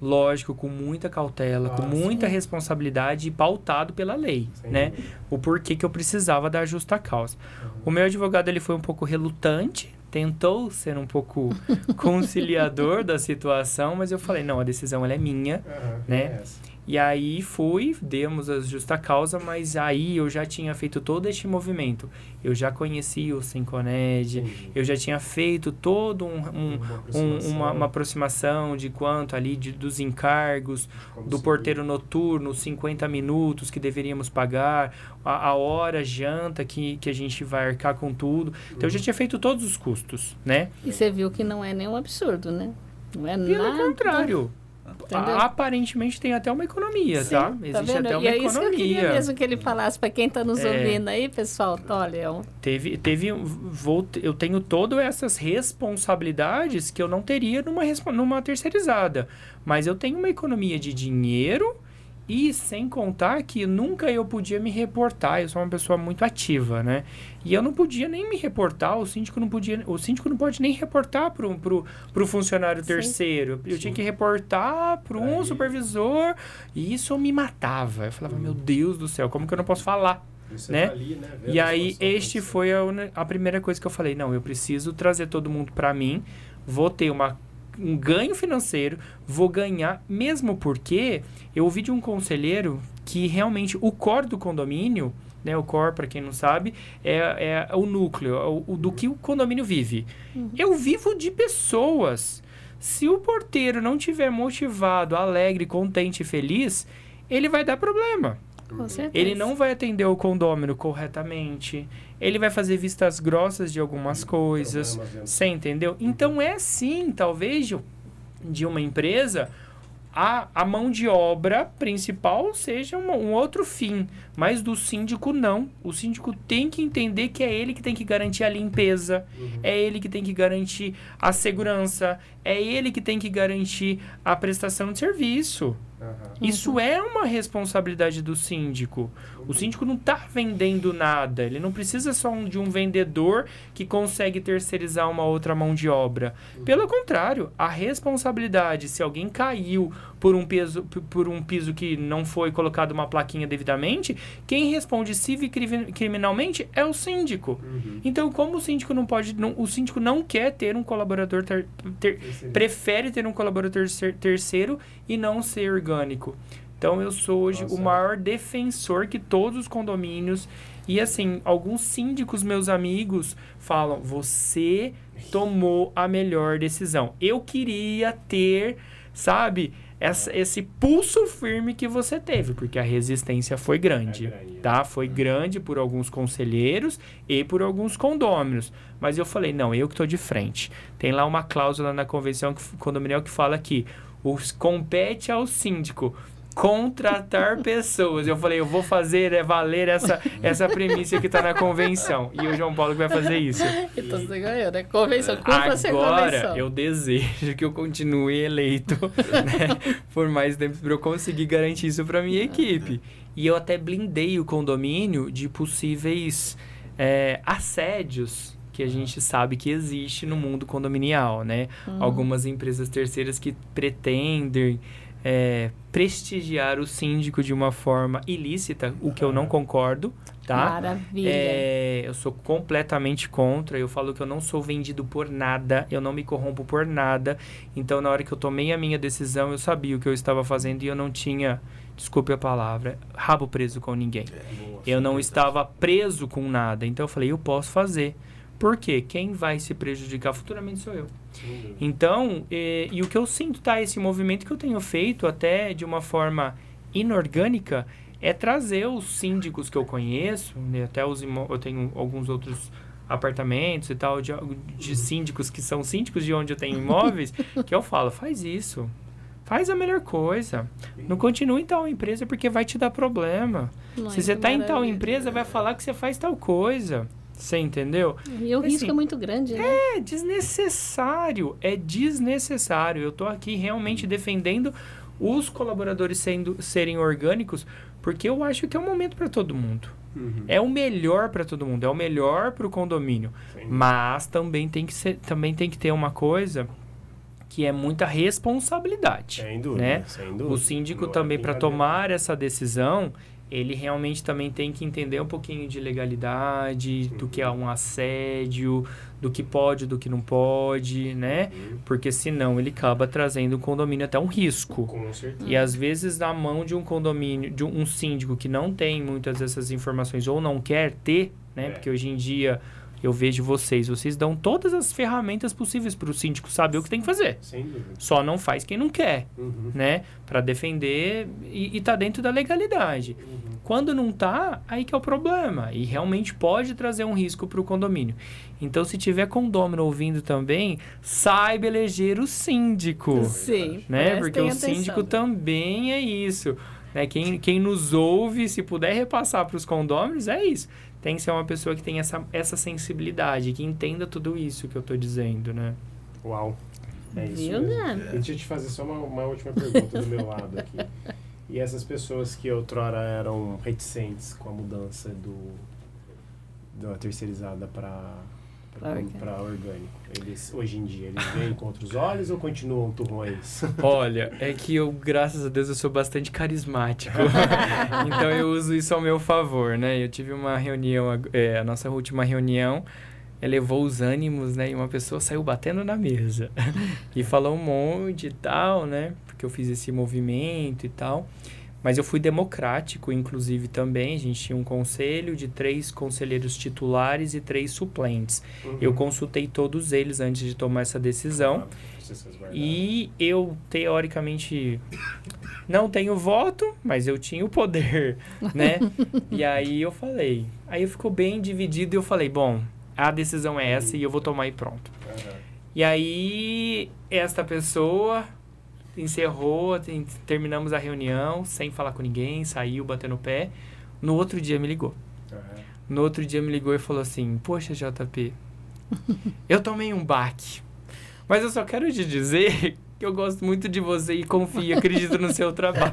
[SPEAKER 4] Lógico, com muita cautela, com muita responsabilidade e pautado pela lei, né? O porquê que eu precisava da justa causa. O meu advogado, ele foi um pouco relutante, tentou ser um pouco conciliador da situação, mas eu falei, não, a decisão ela é minha, né? E aí demos a justa causa, mas aí eu já tinha feito todo este movimento. Eu já conhecia o Sinconed, eu já tinha feito todo uma aproximação de quanto ali dos encargos, do porteiro noturno, 50 minutos que deveríamos pagar, a hora, janta que a gente vai arcar com tudo. Então eu já tinha feito todos os custos, né?
[SPEAKER 2] E você viu que não é nenhum absurdo, né? Não é
[SPEAKER 4] Pelo
[SPEAKER 2] nada.
[SPEAKER 4] contrário. Aparentemente tem até uma economia,
[SPEAKER 2] Sim,
[SPEAKER 4] tá?
[SPEAKER 2] Existe
[SPEAKER 4] Existe até uma
[SPEAKER 2] e é
[SPEAKER 4] economia.
[SPEAKER 2] Isso que eu queria mesmo que ele falasse para quem está nos ouvindo aí, pessoal. Olha,
[SPEAKER 4] eu tenho todas essas responsabilidades que eu não teria numa terceirizada. Mas eu tenho uma economia de dinheiro e sem contar que nunca eu podia me reportar. Eu sou uma pessoa muito ativa, né? E eu não podia nem me reportar, o síndico não pode nem reportar pro funcionário terceiro. Eu tinha que reportar para um supervisor, e isso eu me matava. Eu falava, meu Deus do céu, como que eu não posso falar? Né? E aí, foi a primeira coisa que eu falei, não, eu preciso trazer todo mundo para mim, vou ter um ganho financeiro, vou ganhar, mesmo porque eu ouvi de um conselheiro que realmente o core do condomínio, né, o core, para quem não sabe, é o núcleo, do que o condomínio vive. Eu vivo de pessoas. Se o porteiro não tiver motivado, alegre, contente e feliz, ele vai dar problema.
[SPEAKER 2] Com certeza.
[SPEAKER 4] Ele não vai atender o condômino corretamente. Ele vai fazer vistas grossas de algumas coisas. Você entendeu? Então, é sim, talvez, de uma empresa, a mão de obra principal seja um outro fim. Mas do síndico, não. O síndico tem que entender que é ele que tem que garantir a limpeza. É ele que tem que garantir a segurança. É ele que tem que garantir a prestação de serviço. Isso é uma responsabilidade do síndico. O síndico não está vendendo nada. Ele não precisa só de um vendedor que consegue terceirizar uma outra mão de obra. Pelo contrário, a responsabilidade, se alguém caiu por um piso que não foi colocado uma plaquinha devidamente, quem responde civil e criminalmente é o síndico. Então, como o síndico o síndico não quer ter um colaborador prefere ter um colaborador terceiro e não ser orgânico. Então, eu sou hoje o maior defensor que todos os condomínios. E, assim, alguns síndicos, meus amigos, falam, você tomou a melhor decisão. Eu queria ter, sabe, esse pulso firme que você teve, porque a resistência foi grande, tá? Foi grande por alguns conselheiros e por alguns condôminos. Mas eu falei, não, eu que estou de frente. Tem lá uma cláusula na convenção condominial que fala que compete ao síndico contratar pessoas. Eu falei, eu vou fazer valer essa premissa que está na convenção. E o João Paulo que vai fazer isso.
[SPEAKER 2] Então você ganhou, né? Convenção, cumpra-se a convenção.
[SPEAKER 4] Agora, eu desejo que eu continue eleito, né, por mais tempo, para eu conseguir garantir isso para minha equipe. E eu até blindei o condomínio de possíveis assédios que a gente sabe que existe no mundo condominial, né? Algumas empresas terceiras que pretendem prestigiar o síndico de uma forma ilícita, o que eu não concordo, tá?
[SPEAKER 2] Maravilha.
[SPEAKER 4] Eu sou completamente contra, eu falo que eu não sou vendido por nada, eu não me corrompo por nada, então na hora que eu tomei a minha decisão, eu sabia o que eu estava fazendo e eu não tinha, desculpe a palavra, rabo preso com ninguém. Eu não estava preso com nada, então eu falei, eu posso fazer. Por quê? Quem vai se prejudicar futuramente sou eu. Então, e o que eu sinto, tá? Esse movimento que eu tenho feito até de uma forma inorgânica é trazer os síndicos que eu conheço, né? Até eu tenho alguns outros apartamentos e tal, de síndicos que são síndicos de onde eu tenho imóveis, que eu falo, faz isso. Faz a melhor coisa. Não continue em tal empresa porque vai te dar problema.
[SPEAKER 2] Não,
[SPEAKER 4] Se você está em tal
[SPEAKER 2] maravilha.
[SPEAKER 4] empresa, vai falar que você faz tal coisa. Você entendeu?
[SPEAKER 2] E o risco
[SPEAKER 4] Assim,
[SPEAKER 2] é muito grande, né?
[SPEAKER 4] É desnecessário. É desnecessário. Eu tô aqui realmente defendendo os colaboradores serem orgânicos, porque eu acho que é o momento para todo mundo. É o melhor para todo mundo. É o melhor para o condomínio.
[SPEAKER 1] Sim.
[SPEAKER 4] Mas também tem que ter uma coisa que é muita responsabilidade.
[SPEAKER 1] Sem dúvida,
[SPEAKER 4] Né?
[SPEAKER 1] sem dúvida.
[SPEAKER 4] O síndico
[SPEAKER 1] Não é
[SPEAKER 4] também, para
[SPEAKER 1] brincadeira.
[SPEAKER 4] tomar essa decisão, ele realmente também tem que entender um pouquinho de legalidade, do que é um assédio, do que pode, do que não pode, né? Porque senão ele acaba trazendo o condomínio até um risco.
[SPEAKER 1] Com certeza.
[SPEAKER 4] E às vezes na mão de um condomínio, de um síndico que não tem muitas dessas informações ou não quer ter, né?
[SPEAKER 1] É.
[SPEAKER 4] Porque hoje em dia eu vejo vocês dão todas as ferramentas possíveis para o síndico saber o que tem que fazer.
[SPEAKER 1] Sem dúvida.
[SPEAKER 4] Só não faz quem não quer,
[SPEAKER 1] Uhum.
[SPEAKER 4] né? Para defender e tá dentro da legalidade. Quando não tá, aí que é o problema. E realmente pode trazer um risco para o condomínio. Então, se tiver condômino ouvindo também, saiba eleger o síndico.
[SPEAKER 2] Sim.
[SPEAKER 4] Né? Porque
[SPEAKER 2] prestem
[SPEAKER 4] o síndico
[SPEAKER 2] atenção.
[SPEAKER 4] também é isso. Né? Quem nos ouve, se puder repassar para os condôminos, é isso. Tem que ser uma pessoa que tenha essa sensibilidade, que entenda tudo isso que eu tô dizendo, né?
[SPEAKER 1] Uau. É isso
[SPEAKER 2] Viu,
[SPEAKER 1] mesmo.
[SPEAKER 2] né?
[SPEAKER 1] E deixa eu te fazer só uma última pergunta do meu lado aqui. E essas pessoas que outrora eram reticentes com a mudança da terceirizada para orgânico, eles hoje em dia eles veem com outros olhos ou continuam turrões?
[SPEAKER 4] Olha, é que eu, graças a Deus, eu sou bastante carismático. Então eu uso isso ao meu favor, né? Eu tive uma reunião, a nossa última reunião, elevou os ânimos, né? E uma pessoa saiu batendo na mesa. E falou um monte e tal, né? Porque eu fiz esse movimento e tal. Mas eu fui democrático, inclusive, também. A gente tinha um conselho de 3 conselheiros titulares e 3 suplentes. Eu consultei todos eles antes de tomar essa decisão. E eu, teoricamente, não tenho voto, mas eu tinha o poder, né? E aí eu falei. Aí eu ficou bem dividido e eu falei, bom, a decisão é essa e eu vou tomar e pronto. E aí, esta pessoa encerrou, terminamos a reunião sem falar com ninguém, saiu batendo o pé. No outro dia me ligou. No outro dia me ligou e falou assim, poxa, JP, eu tomei um baque, mas eu só quero te dizer que eu gosto muito de você e confio, acredito no seu trabalho.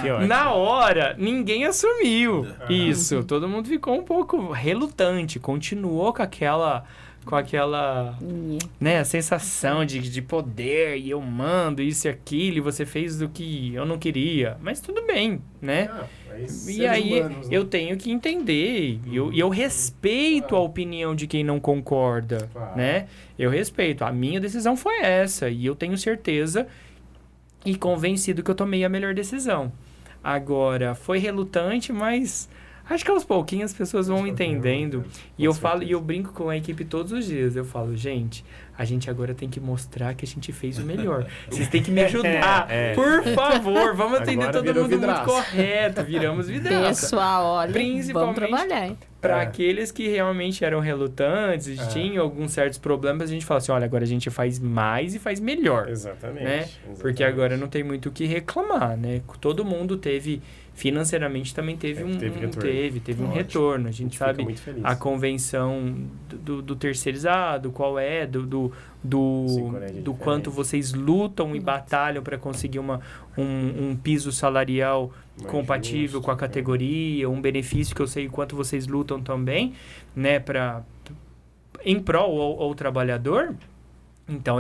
[SPEAKER 1] Que ótimo.
[SPEAKER 4] Na hora, ninguém assumiu isso. Todo mundo ficou um pouco relutante, continuou com aquela né, sensação de poder, e eu mando isso e aquilo, e você fez do que eu não queria. Mas tudo bem, né? E aí eu tenho que entender, e eu respeito a opinião de quem não concorda,
[SPEAKER 1] Claro.
[SPEAKER 4] né? Eu respeito. A minha decisão foi essa, e eu tenho certeza e convencido que eu tomei a melhor decisão. Agora, foi relutante, mas acho que aos pouquinhos as pessoas vão entendendo. E eu falo, e eu brinco com a equipe todos os dias. Eu falo, gente, a gente agora tem que mostrar que a gente fez o melhor. Vocês têm que me ajudar. Por favor, vamos atender
[SPEAKER 1] Agora
[SPEAKER 4] todo
[SPEAKER 1] virou
[SPEAKER 4] mundo
[SPEAKER 1] vidraça.
[SPEAKER 4] muito correto. Viramos vidraça.
[SPEAKER 2] Pessoal, olha, vamos
[SPEAKER 4] Principalmente
[SPEAKER 2] trabalhar, hein?
[SPEAKER 4] Para aqueles que realmente eram relutantes e tinham alguns certos problemas, a gente fala assim, olha, agora a gente faz mais e faz melhor.
[SPEAKER 1] Exatamente.
[SPEAKER 4] Né?
[SPEAKER 1] Exatamente.
[SPEAKER 4] Porque agora não tem muito o que reclamar, né? Todo mundo teve, financeiramente também teve
[SPEAKER 1] Teve retorno.
[SPEAKER 4] teve um
[SPEAKER 1] Ótimo.
[SPEAKER 4] retorno. A
[SPEAKER 1] A
[SPEAKER 4] gente
[SPEAKER 1] fica
[SPEAKER 4] sabe
[SPEAKER 1] muito feliz.
[SPEAKER 4] a convenção do terceirizado, qual é, do quanto vocês lutam e batalham para conseguir um piso salarial
[SPEAKER 1] Mais
[SPEAKER 4] compatível
[SPEAKER 1] justo,
[SPEAKER 4] com a categoria, um benefício que eu sei o quanto vocês lutam também, né, em prol ao trabalhador. Então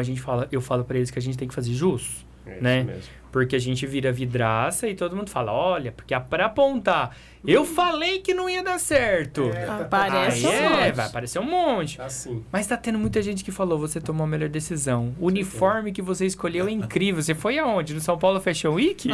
[SPEAKER 4] eu falo para eles que a gente tem que fazer jus,
[SPEAKER 1] É
[SPEAKER 4] né?
[SPEAKER 1] isso mesmo.
[SPEAKER 4] Porque a gente vira vidraça e todo mundo fala, olha, porque para apontar, eu falei que não ia dar certo.
[SPEAKER 2] Aparece
[SPEAKER 4] Aí
[SPEAKER 2] um monte.
[SPEAKER 4] vai aparecer um monte.
[SPEAKER 1] Assim.
[SPEAKER 4] Mas tá tendo muita gente que falou, você tomou a melhor decisão. O uniforme que você escolheu é incrível. Você foi aonde? No São Paulo Fashion Week?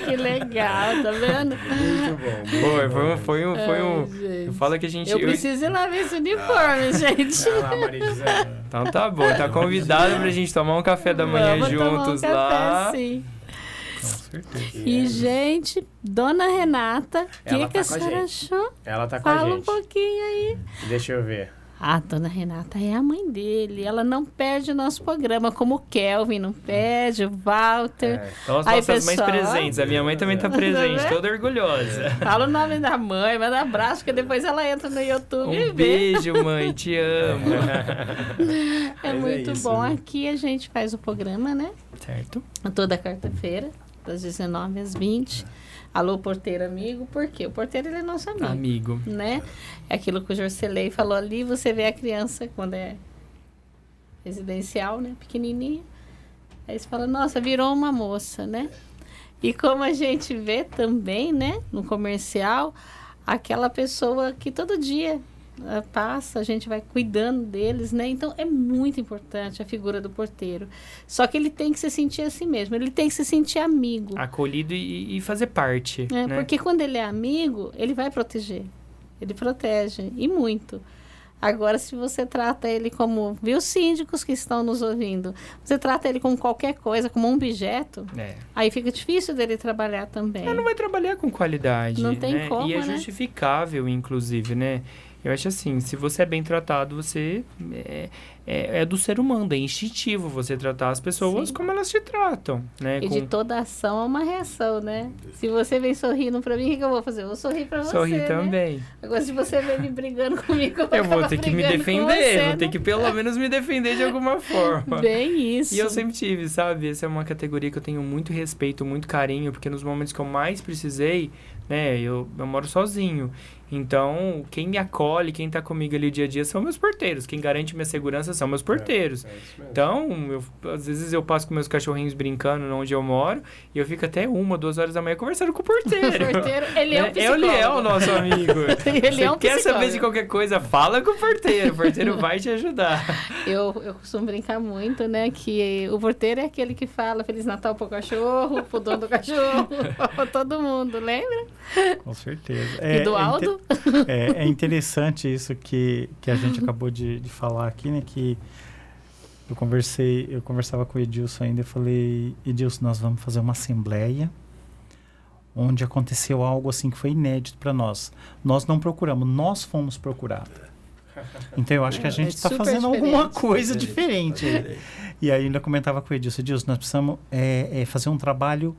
[SPEAKER 2] Que legal, tá vendo?
[SPEAKER 1] Muito bom.
[SPEAKER 4] Foi um...
[SPEAKER 2] Ai, gente.
[SPEAKER 4] Eu falo que a gente...
[SPEAKER 2] Eu preciso ir lá ver esse uniforme, gente.
[SPEAKER 1] Vai lá, Maria José.
[SPEAKER 4] Então tá bom, tá convidado pra gente tomar um café da manhã
[SPEAKER 2] Vamos tomar
[SPEAKER 4] juntos
[SPEAKER 2] um café,
[SPEAKER 4] lá.
[SPEAKER 2] Sim.
[SPEAKER 4] Com certeza.
[SPEAKER 2] E, gente, Dona Renata, o
[SPEAKER 1] Ela
[SPEAKER 2] que
[SPEAKER 1] tá
[SPEAKER 2] a
[SPEAKER 1] com a
[SPEAKER 2] senhora
[SPEAKER 1] gente.
[SPEAKER 2] achou?
[SPEAKER 1] Ela tá com a
[SPEAKER 2] Fala um
[SPEAKER 1] gente.
[SPEAKER 2] pouquinho aí.
[SPEAKER 1] Deixa eu ver.
[SPEAKER 2] A dona Renata é a mãe dele. Ela não perde o nosso programa, como o Kelvin não perde, o Walter.
[SPEAKER 4] Então as
[SPEAKER 2] Aí,
[SPEAKER 4] nossas mães
[SPEAKER 2] pessoal,
[SPEAKER 4] presentes. A minha mãe também tá presente,
[SPEAKER 2] vendo?
[SPEAKER 4] toda orgulhosa.
[SPEAKER 2] Fala o nome da mãe, manda abraço, que depois ela entra no YouTube e
[SPEAKER 4] Um
[SPEAKER 2] vê.
[SPEAKER 4] beijo, mãe, te amo.
[SPEAKER 2] É
[SPEAKER 1] Mas
[SPEAKER 2] muito
[SPEAKER 1] isso,
[SPEAKER 2] bom.
[SPEAKER 1] né?
[SPEAKER 2] Aqui a gente faz o programa, né?
[SPEAKER 4] Certo?
[SPEAKER 2] Toda quarta-feira, das 19 às 20. Alô, porteiro amigo, por quê? O porteiro ele é nosso amigo.
[SPEAKER 4] Amigo.
[SPEAKER 2] Né? É aquilo que o Jorcelei falou ali, você vê a criança quando é residencial, né? Pequenininha. Aí você fala, nossa, virou uma moça, né? E como a gente vê também, né? No comercial, aquela pessoa que todo dia passa, a gente vai cuidando deles, né? Então, é muito importante a figura do porteiro. Só que ele tem que se sentir assim mesmo, ele tem que se sentir amigo.
[SPEAKER 4] Acolhido e fazer parte,
[SPEAKER 2] É,
[SPEAKER 4] né?
[SPEAKER 2] porque quando ele é amigo, ele vai proteger. Ele protege, e muito. Agora, se você trata ele como... Viu, síndicos que estão nos ouvindo? Você trata ele como qualquer coisa, como um objeto, aí fica difícil dele trabalhar também.
[SPEAKER 4] Não vai trabalhar com qualidade,
[SPEAKER 2] Não tem
[SPEAKER 4] né?
[SPEAKER 2] como,
[SPEAKER 4] E é
[SPEAKER 2] né?
[SPEAKER 4] justificável, inclusive, né? Eu acho assim, se você é bem tratado, você é do ser humano, é instintivo você tratar as pessoas
[SPEAKER 2] Sim.
[SPEAKER 4] como elas te tratam, né?
[SPEAKER 2] E de toda ação há uma reação, né? Se você vem sorrindo pra mim, o que eu vou fazer? Eu vou sorrir pra você,
[SPEAKER 4] Sorrir
[SPEAKER 2] né?
[SPEAKER 4] também.
[SPEAKER 2] Agora, se você vem me brigando comigo,
[SPEAKER 4] Eu vou
[SPEAKER 2] acabar
[SPEAKER 4] ter que me
[SPEAKER 2] brigando com
[SPEAKER 4] defender,
[SPEAKER 2] você,
[SPEAKER 4] vou
[SPEAKER 2] né?
[SPEAKER 4] ter que pelo menos me defender de alguma forma.
[SPEAKER 2] Bem isso.
[SPEAKER 4] E eu sempre tive, sabe? Essa é uma categoria que eu tenho muito respeito, muito carinho, porque nos momentos que eu mais precisei, né? Eu moro sozinho. Então, quem me acolhe, quem tá comigo ali o dia a dia são meus porteiros. Quem garante minha segurança são meus porteiros.
[SPEAKER 1] É isso mesmo.
[SPEAKER 4] Então, às vezes eu passo com meus cachorrinhos brincando onde eu moro e eu fico até 1, 2 horas da manhã conversando com o porteiro.
[SPEAKER 2] O porteiro, ele é um psicólogo.
[SPEAKER 4] Ele é o nosso amigo.
[SPEAKER 2] Ele é um
[SPEAKER 4] Você quer
[SPEAKER 2] psicólogo.
[SPEAKER 4] saber de qualquer coisa, fala com o porteiro vai te ajudar.
[SPEAKER 2] Eu costumo brincar muito, né? Que o porteiro é aquele que fala Feliz Natal pro cachorro, pro dono do cachorro, pra todo mundo, lembra?
[SPEAKER 5] Com certeza.
[SPEAKER 2] E do Aldo?
[SPEAKER 5] É interessante isso que a gente acabou de falar aqui, né? Que eu conversava com o Edilson ainda, eu falei, Edilson, nós vamos fazer uma assembleia onde aconteceu algo assim que foi inédito para nós. Nós não procuramos, nós fomos procurados. Então eu acho que a gente está
[SPEAKER 2] super
[SPEAKER 5] fazendo
[SPEAKER 2] diferente.
[SPEAKER 5] alguma coisa diferente. E aí ainda comentava com o Edilson, nós precisamos fazer um trabalho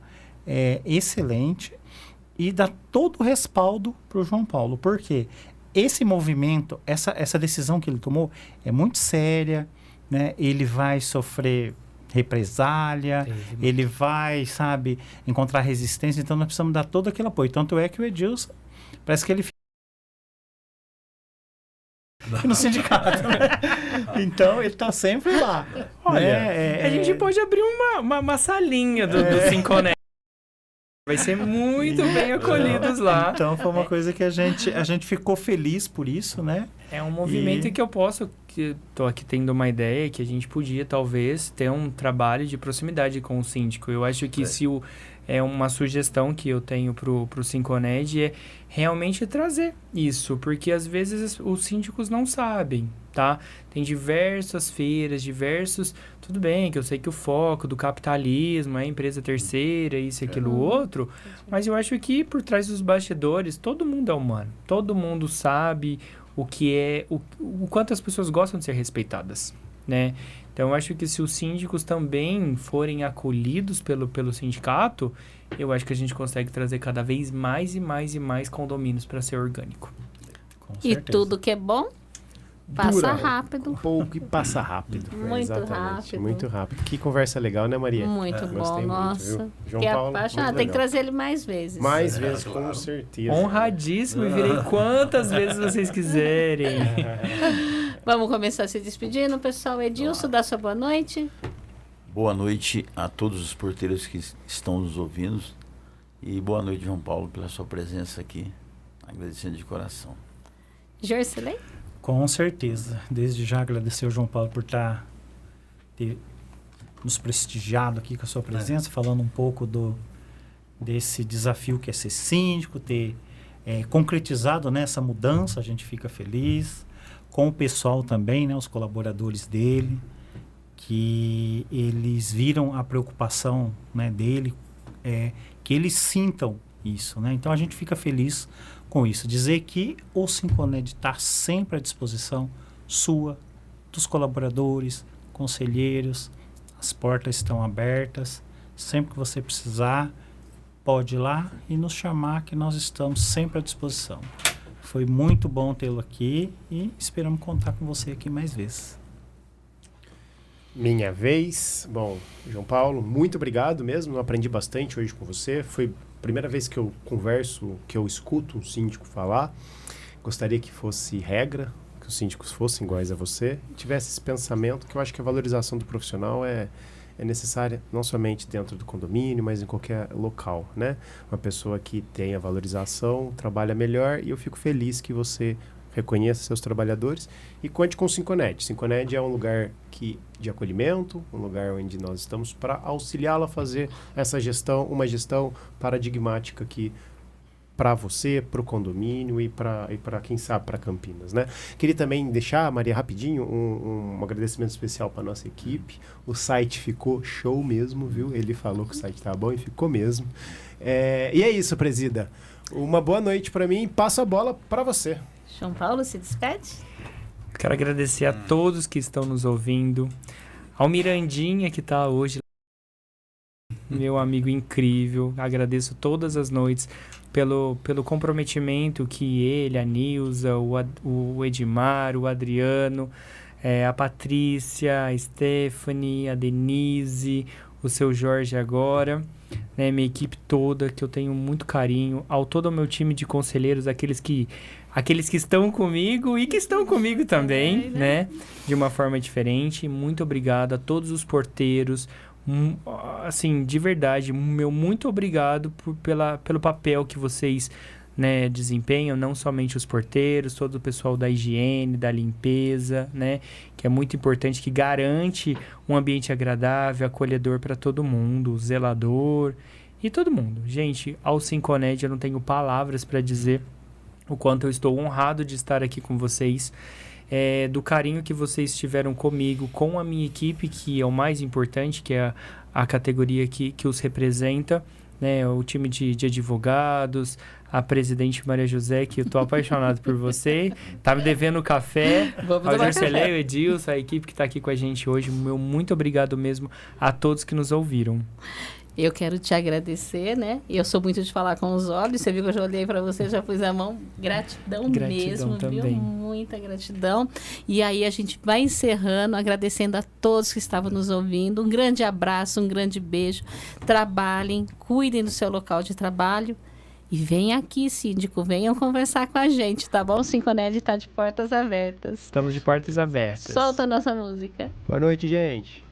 [SPEAKER 5] excelente e dar todo o respaldo para o João Paulo. Por quê? Esse movimento, essa decisão que ele tomou é muito séria, né? Ele vai sofrer represália, ele vai, sabe, encontrar resistência. Então, nós precisamos dar todo aquele apoio. Tanto é que o Edilson, parece que ele fica no sindicato, né? Então, ele está sempre lá.
[SPEAKER 4] Olha,
[SPEAKER 5] né?
[SPEAKER 4] a gente pode abrir uma salinha do Sinconet. Vai ser muito bem acolhidos lá.
[SPEAKER 5] Então, foi uma coisa que a gente ficou feliz por isso, né?
[SPEAKER 4] É um movimento que eu tô aqui tendo uma ideia que a gente podia, talvez, ter um trabalho de proximidade com o síndico. Eu acho que é uma sugestão que eu tenho pro Sinconed é realmente trazer isso, porque às vezes os síndicos não sabem, tá? Tem diversas feiras, tudo bem que eu sei que o foco do capitalismo é empresa terceira, isso e aquilo outro, mas eu acho que por trás dos bastidores todo mundo é humano, todo mundo sabe o que o quanto as pessoas gostam de ser respeitadas, né? Então, eu acho que se os síndicos também forem acolhidos pelo sindicato, eu acho que a gente consegue trazer cada vez mais e mais e mais condomínios para ser orgânico.
[SPEAKER 5] Com
[SPEAKER 2] E
[SPEAKER 5] certeza.
[SPEAKER 2] tudo que é bom, passa
[SPEAKER 1] Dura
[SPEAKER 2] rápido.
[SPEAKER 1] Um pouco e passa rápido.
[SPEAKER 2] Muito
[SPEAKER 1] Exatamente,
[SPEAKER 2] rápido.
[SPEAKER 1] muito rápido. Que conversa legal, né, Maria?
[SPEAKER 2] Muito bom,
[SPEAKER 1] Gostei muito,
[SPEAKER 2] nossa.
[SPEAKER 1] viu? João
[SPEAKER 2] Fiquei
[SPEAKER 1] Paulo,
[SPEAKER 2] apaixonada.
[SPEAKER 1] muito
[SPEAKER 2] Tem que
[SPEAKER 1] legal.
[SPEAKER 2] trazer ele mais vezes.
[SPEAKER 1] Mais vezes, com certeza.
[SPEAKER 4] Honradíssimo e virei quantas vezes vocês quiserem.
[SPEAKER 2] Vamos começar se despedindo, pessoal. Edilson, dá sua boa noite.
[SPEAKER 3] Boa noite a todos os porteiros que estão nos ouvindo. E boa noite, João Paulo, pela sua presença aqui. Agradecendo de coração.
[SPEAKER 2] Jorcelei?
[SPEAKER 5] Com certeza. Desde já agradecer ao João Paulo por ter nos prestigiado aqui com a sua presença, falando um pouco desse desafio que é ser síndico, ter concretizado, né, essa mudança, a gente fica feliz. Com o pessoal também, né, os colaboradores dele, que eles viram a preocupação, né, dele, que eles sintam isso, né? Então a gente fica feliz com isso. Dizer que o Sinconed está sempre à disposição, sua, dos colaboradores, conselheiros. As portas estão abertas. Sempre que você precisar, pode ir lá e nos chamar, que nós estamos sempre à disposição. Foi muito bom tê-lo aqui e esperamos contar com você aqui mais vezes.
[SPEAKER 1] Minha vez. Bom, João Paulo, muito obrigado mesmo. Eu aprendi bastante hoje com você. Foi a primeira vez que eu converso, que eu escuto um síndico falar. Gostaria que fosse regra, que os síndicos fossem iguais a você. Tivesse esse pensamento, que eu acho que a valorização do profissional é necessária não somente dentro do condomínio, mas em qualquer local, né? Uma pessoa que tenha valorização, trabalha melhor, e eu fico feliz que você reconheça seus trabalhadores e conte com o Sinconed. Sinconed é um lugar de acolhimento, um lugar onde nós estamos para auxiliá-la a fazer essa gestão, uma gestão paradigmática aqui para você, para o condomínio e para quem sabe, para Campinas, né? Queria também deixar, Maria, rapidinho, um agradecimento especial para nossa equipe. O site ficou show mesmo, viu? Ele falou que o site tá bom e ficou mesmo. E é isso, presida. Uma boa noite para mim e passo a bola para você.
[SPEAKER 2] João Paulo, se despede?
[SPEAKER 4] Quero agradecer a todos que estão nos ouvindo. Ao Mirandinha, que está hoje, meu amigo incrível. Agradeço todas as noites pelo comprometimento que ele, a Nilza, o Edmar, o Adriano, a Patrícia, a Stephanie, a Denise, o seu Jorge agora, né, minha equipe toda, que eu tenho muito carinho, ao todo o meu time de conselheiros, aqueles que estão comigo e que estão comigo também, né? De uma forma diferente. Muito obrigado a todos os porteiros. Assim, de verdade, meu muito obrigado pelo papel que vocês, né, desempenham, não somente os porteiros, todo o pessoal da higiene, da limpeza, né? Que é muito importante, que garante um ambiente agradável, acolhedor para todo mundo, o zelador e todo mundo. Gente, ao Sinconed eu não tenho palavras para dizer o quanto eu estou honrado de estar aqui com vocês, do carinho que vocês tiveram comigo, com a minha equipe, que é o mais importante, que é a categoria que os representa, né? O time de advogados, a presidente Maria José, que eu tô apaixonado por você, tá me devendo café, ao Jorcelé, o Edilson, a equipe que tá aqui com a gente hoje, meu muito obrigado mesmo a todos que nos ouviram.
[SPEAKER 2] Eu quero te agradecer, né? Eu sou muito de falar com os olhos. Você viu que eu já olhei para você, já pus a mão. Gratidão mesmo,
[SPEAKER 4] também.
[SPEAKER 2] Viu? Muita gratidão. E aí a gente vai encerrando, agradecendo a todos que estavam nos ouvindo. Um grande abraço, um grande beijo. Trabalhem, cuidem do seu local de trabalho. E venha aqui, síndico, venham conversar com a gente, tá bom? O Sinconed está de portas abertas.
[SPEAKER 4] Estamos de portas abertas.
[SPEAKER 2] Solta a nossa música.
[SPEAKER 1] Boa noite, gente.